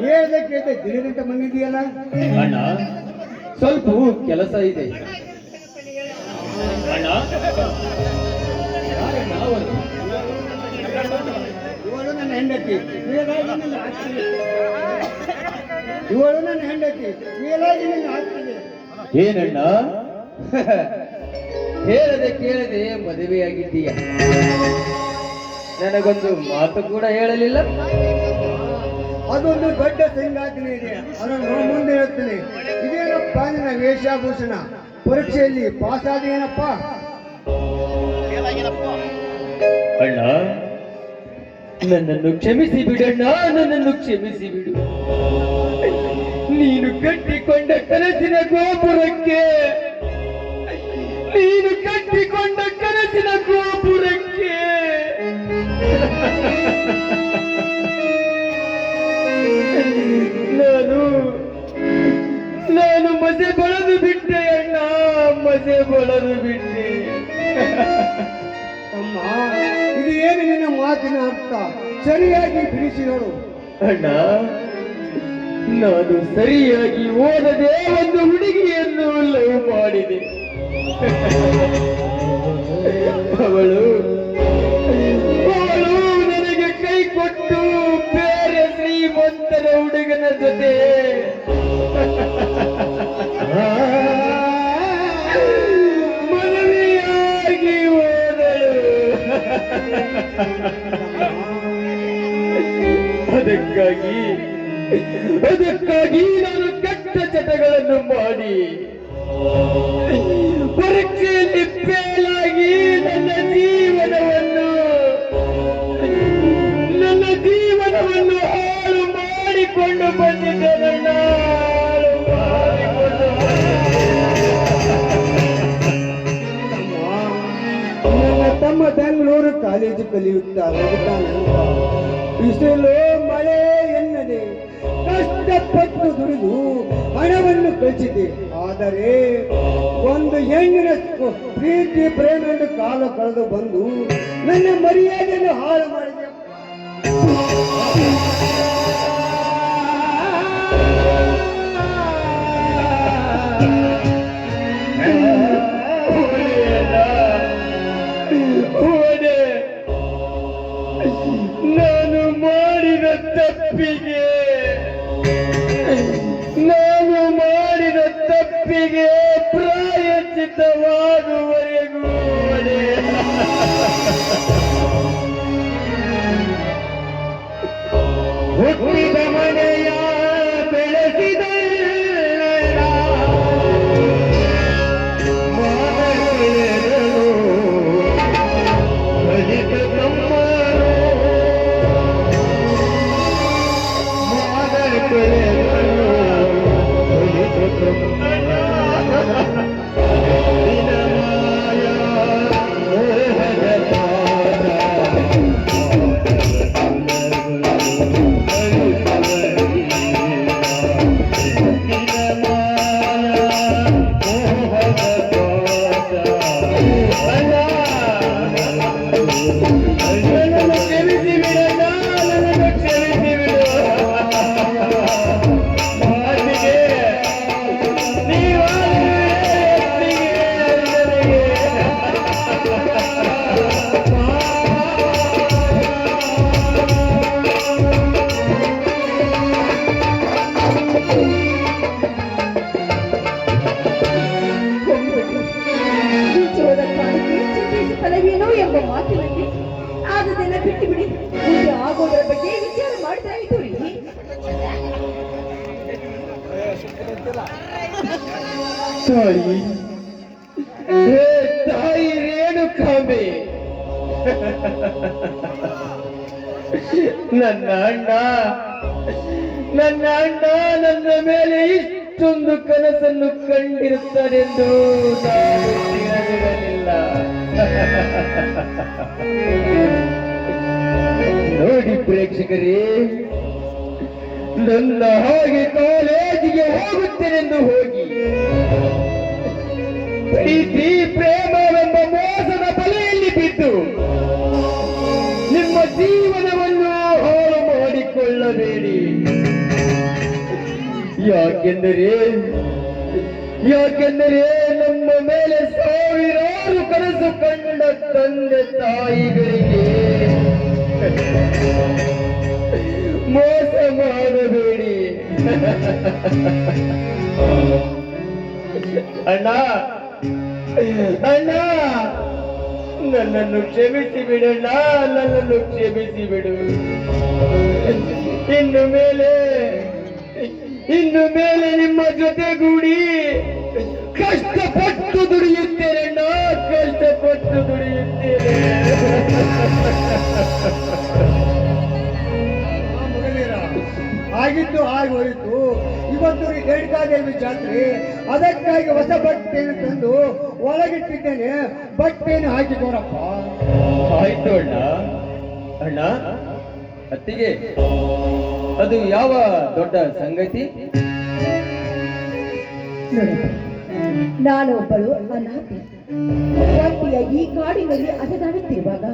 ಹೇಳ್ದೆ ಕೇಳ್ದೆ ದಿನಗಂಟ ಬಂದಿದೆಯಲ್ಲ. ಅಣ್ಣ ಸ್ವಲ್ಪ ಕೆಲಸ ಇದೆ. ಅಣ್ಣ ಇವಳು ನನ್ನ ಹೆಂಡತಿ, ಮೇಲಾಗಿ ನಿನ್ನ ಆಗ್ತಿದೆ. ಇವಳು ನನ್ನ ಹೆಂಡತಿ, ಮೇಲಾಗಿ ನಿನ್ನ ಆಗ್ತಿದೆ. ಏನಣ್ಣ ಹೇಳದೆ ಕೇಳದೆ ಮದುವೆಯಾಗಿದ್ದೀಯ, ನನಗೊಂದು ಮಾತು ಕೂಡ ಹೇಳಲಿಲ್ಲ. ಅದೊಂದು ದೊಡ್ಡ ಸಂಗಾತಿನೇ ಇದೆ, ಅದನ್ನು ಮುಂದೆ ಹೇಳ್ತೀನಿ. ಇದೇನಪ್ಪ ನಿನ್ನ ವೇಷಭೂಷಣ, ಪರೀಕ್ಷೆಯಲ್ಲಿ ಪಾಸ್ ಆದೇನಪ್ಪ? ಅಣ್ಣ ನನ್ನನ್ನು ಕ್ಷಮಿಸಿ ಬಿಡಣ್ಣ, ನನ್ನನ್ನು ಕ್ಷಮಿಸಿ ಬಿಡು. ನೀನು ಕಟ್ಟಿಕೊಂಡ ಕನಸಿನ ಗೋಪುರಕ್ಕೆ, ನೀನು ಕಟ್ಟಿಕೊಂಡ ಕನಸಿನ ಗೋಪುರಕ್ಕೆ ನಾನು ಮಜೆ ಬಳದು ಬಿಟ್ಟೆ ಅಣ್ಣ, ಮಜೆ ಬಳದು ಬಿಟ್ಟೆ. ಅಮ್ಮ, ಇದು ಏನು ನಿನ್ನ ಮಾತಿನ ಅರ್ಥ? ಸರಿಯಾಗಿ ಬಿಡಿಸಿ ನೋಡು. ಅಣ್ಣ ನಾನು ಸರಿಯಾಗಿ ಓದದೆ ಒಂದು ಹುಡುಗಿಯನ್ನು ಲವ್ ಮಾಡಿದೆ. ಅವಳು ನನಗೆ ಕೈ ಕೊಟ್ಟು ಬೇರೆ ಶ್ರೀಮಂತನ ಹುಡುಗನ ಜೊತೆ ಮದುವೆಯಾಗಿ ಹೋದಳು. ಅದಕ್ಕಾಗಿ ನಾನು ಕೆಟ್ಟ ಚಟಗಳನ್ನು ಮಾಡಿ ಪರೀಕ್ಷೆಯಲ್ಲಿ ಫೇಲಾಗಿ ನನ್ನ ಜೀವನವನ್ನು ಹಾಳು ಮಾಡಿಕೊಂಡು ಬಂದಿದ್ದೆ. ನನ್ನ ತಮ್ಮ ಬೆಂಗಳೂರು ಕಾಲೇಜು ಕಲಿಯುತ್ತಾ ಹೋಗುತ್ತಾನಂತ ಬಿಸಿಲು ಮಳೆ ಎನ್ನದೆ ಕಷ್ಟಪಟ್ಟು ದುಡಿದು ಹಣವನ್ನು ಕಳಿಸಿದೆ. ಆದರೆ ಒಂದು ಹೆಣ್ಣಿನ ಪ್ರೀತಿ ಪ್ರೇಮ ಎಂದು ಕಾಲ ಕಳೆದು ಬಂದು ನನ್ನ ಮರ್ಯಾದೆಯನ್ನು ಹಾಳು ಮಾಡಿದೆ. ಮಾಡಿದ ತಪ್ಪಿಗೆ ಪ್ರಾಯಶ್ಚಿತ್ತವಾಗುವವರೆಗೂ ಹುಟ್ಟಿದ ಮನೆಯ ಬೆಳೆಸಿದ ನನ್ನನ್ನು ಕ್ಷಮಿಸಿ ಬಿಡಣ್ಣ, ನನ್ನನ್ನು ಕ್ಷಮಿಸಿ ಬಿಡು. ಮಾತಿಗೆ ನೀವಾದ್ರೆ ಎತ್ತಿಗೆ ಬೀಚೋದ ಕಾಲಕ್ಕೆ ಚಿಂತಿಸಿ ಫಲವೇನೋ ಎಂಬ ಮಾತಿನಲ್ಲಿ ಆದದೆಲ್ಲ ಬಿಟ್ಟು ಬಿಡಿ. ಮುಂದೆ ಆಗೋದರ ಬಗ್ಗೆ ವಿಚಾರ ಮಾಡ್ತಾ ಇದ್ದು ರೀ. ತಾಯಿ, ಹೇ ತಾಯಿ ರೇಣುಕಾಂಬೆ, ನನ್ನ ಅಣ್ಣ ನನ್ನ ಮೇಲೆ ಇಷ್ಟೊಂದು ಕನಸನ್ನು ಕಂಡಿರುತ್ತಾನೆಂದು ನಾನು ತಿಳಿದಿರಲಿಲ್ಲ. ನೋಡಿ ಪ್ರೇಕ್ಷಕರೇ, ನನ್ನ ಹಾಗೆ ಕಾಲೇಜಿಗೆ ಹೋಗುತ್ತೇನೆಂದು ಹೋಗಿ ಪ್ರೀತಿ ಪ್ರೇಮವೆಂಬ ಮೋಸದ ಬಲೆಯಲ್ಲಿ ಬಿದ್ದು ನಿಮ್ಮ ಜೀವನವನ್ನು ಹಾಳು ಮಾಡಿಕೊಳ್ಳಬೇಡಿ. ಯಾಕೆಂದರೆ ನಮ್ಮ ಮೇಲೆ ಸಾವಿರಾರು ಕನಸು ಕಂಡ ತಂದೆ ತಾಯಿಗಳಿಗೆ ಮೋಸ ಮಾಡಬೇಡಿ. ಅಣ್ಣ, ನನ್ನನ್ನು ಕ್ಷಮಿಸಿ ಬಿಡಣ್ಣ, ನನ್ನನ್ನು ಕ್ಷಮಿಸಿ ಬಿಡು. ಇನ್ನು ಮೇಲೆ ನಿಮ್ಮ ಜೊತೆಗೂಡಿ ಕಷ್ಟಪಟ್ಟು ದುಡಿಯುತ್ತೇನಣ್ಣ, ಕಷ್ಟಪಟ್ಟು ದುಡಿಯುತ್ತೇನೆ. ಆಗಿದ್ದು ಆಗಿ ಹೋಯಿತು. ಇವತ್ತು ರೇಣುಕಾದೇವಿ ಜಾತ್ರೆ, ಅದಕ್ಕಾಗಿ ಹೊಸ ಬಟ್ಟೆಯನ್ನು ತಂದು ಒಳಗಿಟ್ಟಿದ್ದೇನೆ. ಬಟ್ಟೆಯನ್ನು ಹಾಕಿದೋರಪ್ಪ. ಆಯ್ತು ಅಣ್ಣ. ಅಣ್ಣ, ಅತ್ತಿಗೆ, ಅದು ಯಾವ ದೊಡ್ಡ ಸಂಗತಿ? ನೋಡಪ್ಪ, ನಾನು ಒಬ್ಬಳು ಅನಾಥೆ. ಒಂಟಿಯ ಈ ಕಾಡಿನಲ್ಲಿ ಅಲೆದಾಡುತ್ತಿರುವಾಗ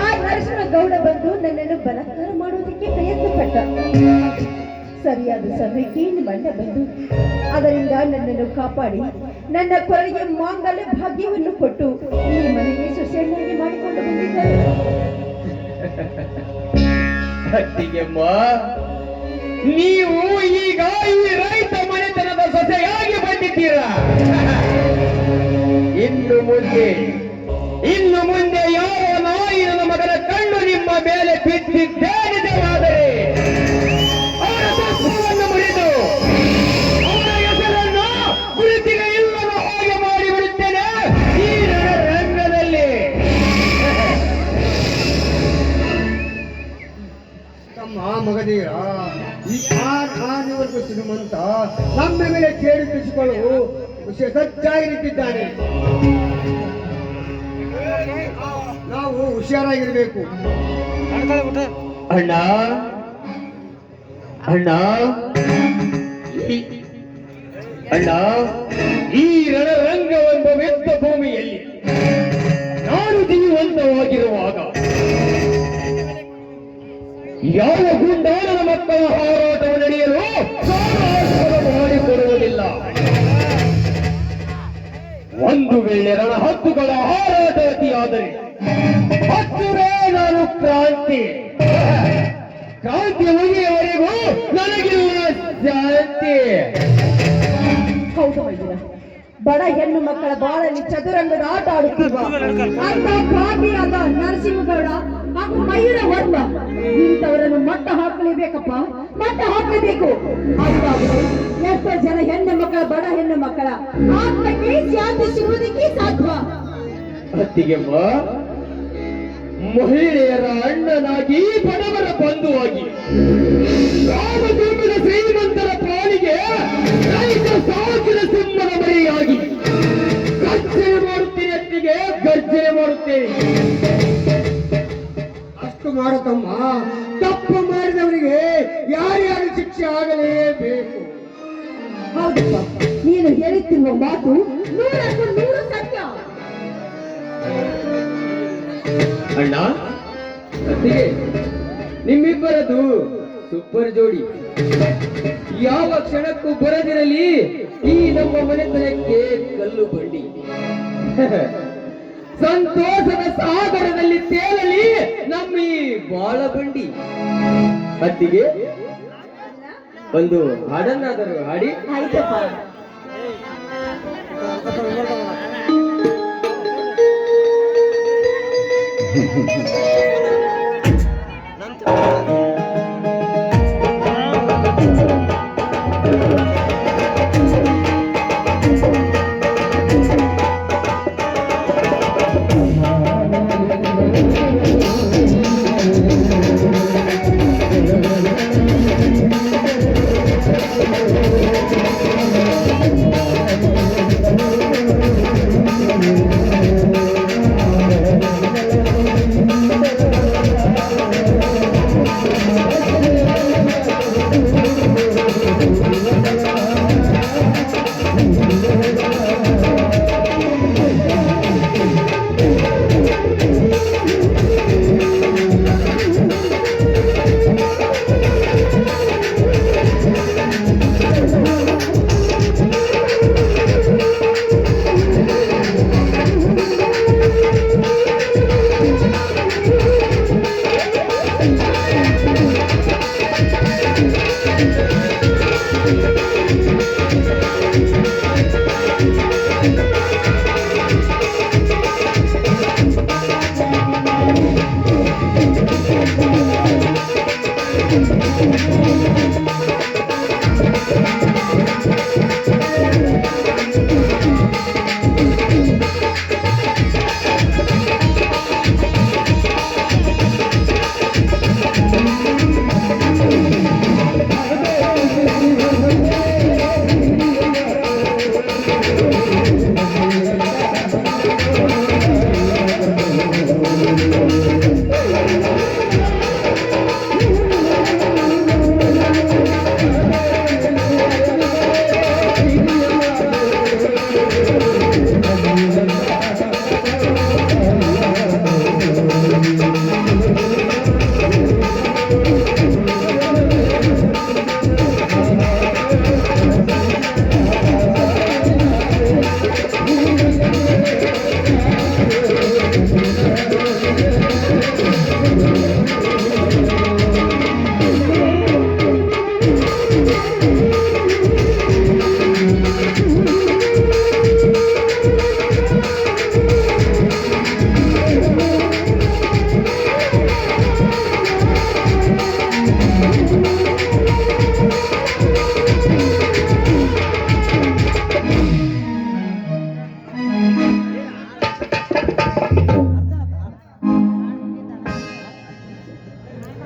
ಆ ನರಸಿಂಹ ಗೌಡ ಬಂದು ನನ್ನನ್ನು ಬಲಾತ್ಕಾರ ಮಾಡುವುದಕ್ಕೆ ಪ್ರಯತ್ನ ಪಟ್ಟ. ಸರಿಯಾದ ಸಮಯಕ್ಕೆ ನಿಮ್ಮ ಅಣ್ಣ ಬಂದು ಅದರಿಂದ ನನ್ನನ್ನು ಕಾಪಾಡಿ ನನ್ನ ಕೊರಳಿಗೆ ಮಾಂಗಲ್ಯ ಭಾಗ್ಯವನ್ನು ಕೊಟ್ಟು ಈ ಮನೆಗೆ ಸೊಸೆಯನ್ನಾಗಿ ಮಾಡಿಕೊಂಡು ಬಂದಿದ್ದಾರೆ. ಅತ್ತಿಗೆಮ್ಮ, ನೀವು ಈಗ ಈ ರೈತ ಮನೆತನದ ಸೊಸೆಯಾಗಿ ಬಂದಿದ್ದೀರಾ. ಇನ್ನು ಮುಂದೆ ಯಾವ ನಾಯಿ ನನ್ನ ಮಗನ ಕಣ್ಣು ನಿಮ್ಮ ಮೇಲೆ ಬಿದ್ದಿದ್ದೇನಿದೆವಾದರೆ ಅವರ ತತ್ವವನ್ನು ಮುರಿದು ಅವರ ಹೆಸರನ್ನು ಗುರುತಿಗೆ ಇಲ್ಲದ ಹಾಗೆ ಮಾಡಿಬಿಡುತ್ತೇನೆ ಈ ರಂಗದಲ್ಲಿ. ತಮ್ಮ ಮಗದೀರ, ಈ ಆನೆವರೆಗೂ ಶ್ರೀಮಂತ ನಮ್ಮ ಮೇಲೆ ಕೇಳಿಸಿಕೊಳ್ಳು ಸಜ್ಜಾಗಿ ನಿಂತಿದ್ದಾನೆ. ನಾವು ಹುಷಾರಾಗಿರ್ಬೇಕು. ಅಣ್ಣ, ಈ ರಣರಂಗವೆಂಬ ವೆತ್ತ ಭೂಮಿಯಲ್ಲಿ ನಾನು ಜೀವಂತವಾಗಿರುವಾಗ ಯಾವ ಗುಂಡಾಲದ ಮಕ್ಕಳ ಹಾರಾಟವು ನಡೆಯಲು ಮಾಡಿಕೊಡುವುದಿಲ್ಲ. ಒಂದು ವೇಳೆ ರಣಹದ್ದುಗಳ ಹಾರಾಟ ಅತಿಯಾದರೆ ಹತ್ತುವೇ ನಾನು ಕ್ರಾಂತಿ ಮುಗಿಯವರೆಗೂ ನನಗಿಲ್ಲ ಶಾಂತಿ. ಹೌದು ಮೈದಿನ, ಬಡ ಹೆಣ್ಣು ಮಕ್ಕಳ ಬಾಳಲ್ಲಿ ಚದುರಂಗದ ಆಟ ಆಡುತ್ತಿರುವ ಅಂತ ಕಾಟಿಯಾದ ನರಸಿಂಹಗೌಡ ಹಾಗೂ ಮಯೂರ ವರ್ಮ ಇಂಥವರನ್ನು ಮಟ್ಟ ಹಾಕಲೇಬೇಕಪ್ಪ, ಮಟ್ಟ ಹಾಕಲೇಬೇಕು. ಎಷ್ಟೋ ಜನ ಹೆಣ್ಣು ಮಕ್ಕಳ, ಬಡ ಹೆಣ್ಣು ಮಕ್ಕಳ ಆತ್ಮಕ್ಕೆ ಶಾಂತಿ ಸಿಗುವುದಕ್ಕೆ ಸಾಧ್ಯ. ಅತ್ತಿಗೆಮ್ಮ, ಮಹಿಳೆಯರ ಅಣ್ಣನಾಗಿ ಬಡವರ ಬಂಧುವಾಗಿ ರಾಮದುರ್ಗದ ಶ್ರೀಮಂತರ ಪಾಲಿಗೆ ರೈತ ಸಾಕಿದ ಸಿಂಹದ ಮರಿಯಾಗಿ ಗರ್ಜನೆ ಮಾಡುತ್ತೇನೆ. ಅತ್ತಿಗೆ, ಗರ್ಜನೆ ಮಾಡುತ್ತೇನೆ. ಅಷ್ಟು ಮಾಡತಮ್ಮ. ತಪ್ಪು ಮಾಡಿದವರಿಗೆ ಯಾರ್ಯಾರು ಶಿಕ್ಷೆ ಆಗಲೇಬೇಕು. ಹೌದಪ್ಪ, ನೀನು ಹೇಳುತ್ತಿರುವ ಮಾತು 100ಕ್ಕೆ 100 ಸತ್ಯ. ಅಣ್ಣ ಅತ್ತಿಗೆ ನಿಮ್ಮಿಬ್ಬರದು ಸೂಪರ್ ಜೋಡಿ. ಯಾವ ಕ್ಷಣಕ್ಕೂ ಬರದಿರಲಿ ಈ ನಮ್ಮ ಮನೆತನಕ್ಕೆ ಕಲ್ಲು ಬಂಡಿ. ಸಂತೋಷದ ಸಾಗರದಲ್ಲಿ ತೇಲಲಿ ನಮ್ಮ ಈ ಬಾಳ ಬಂಡಿ. ಅತ್ತಿಗೆ ಒಂದು ಹಾಡನ್ನಾದರೂ ಹಾಡಿ. ಆಯ್ತಪ್ಪ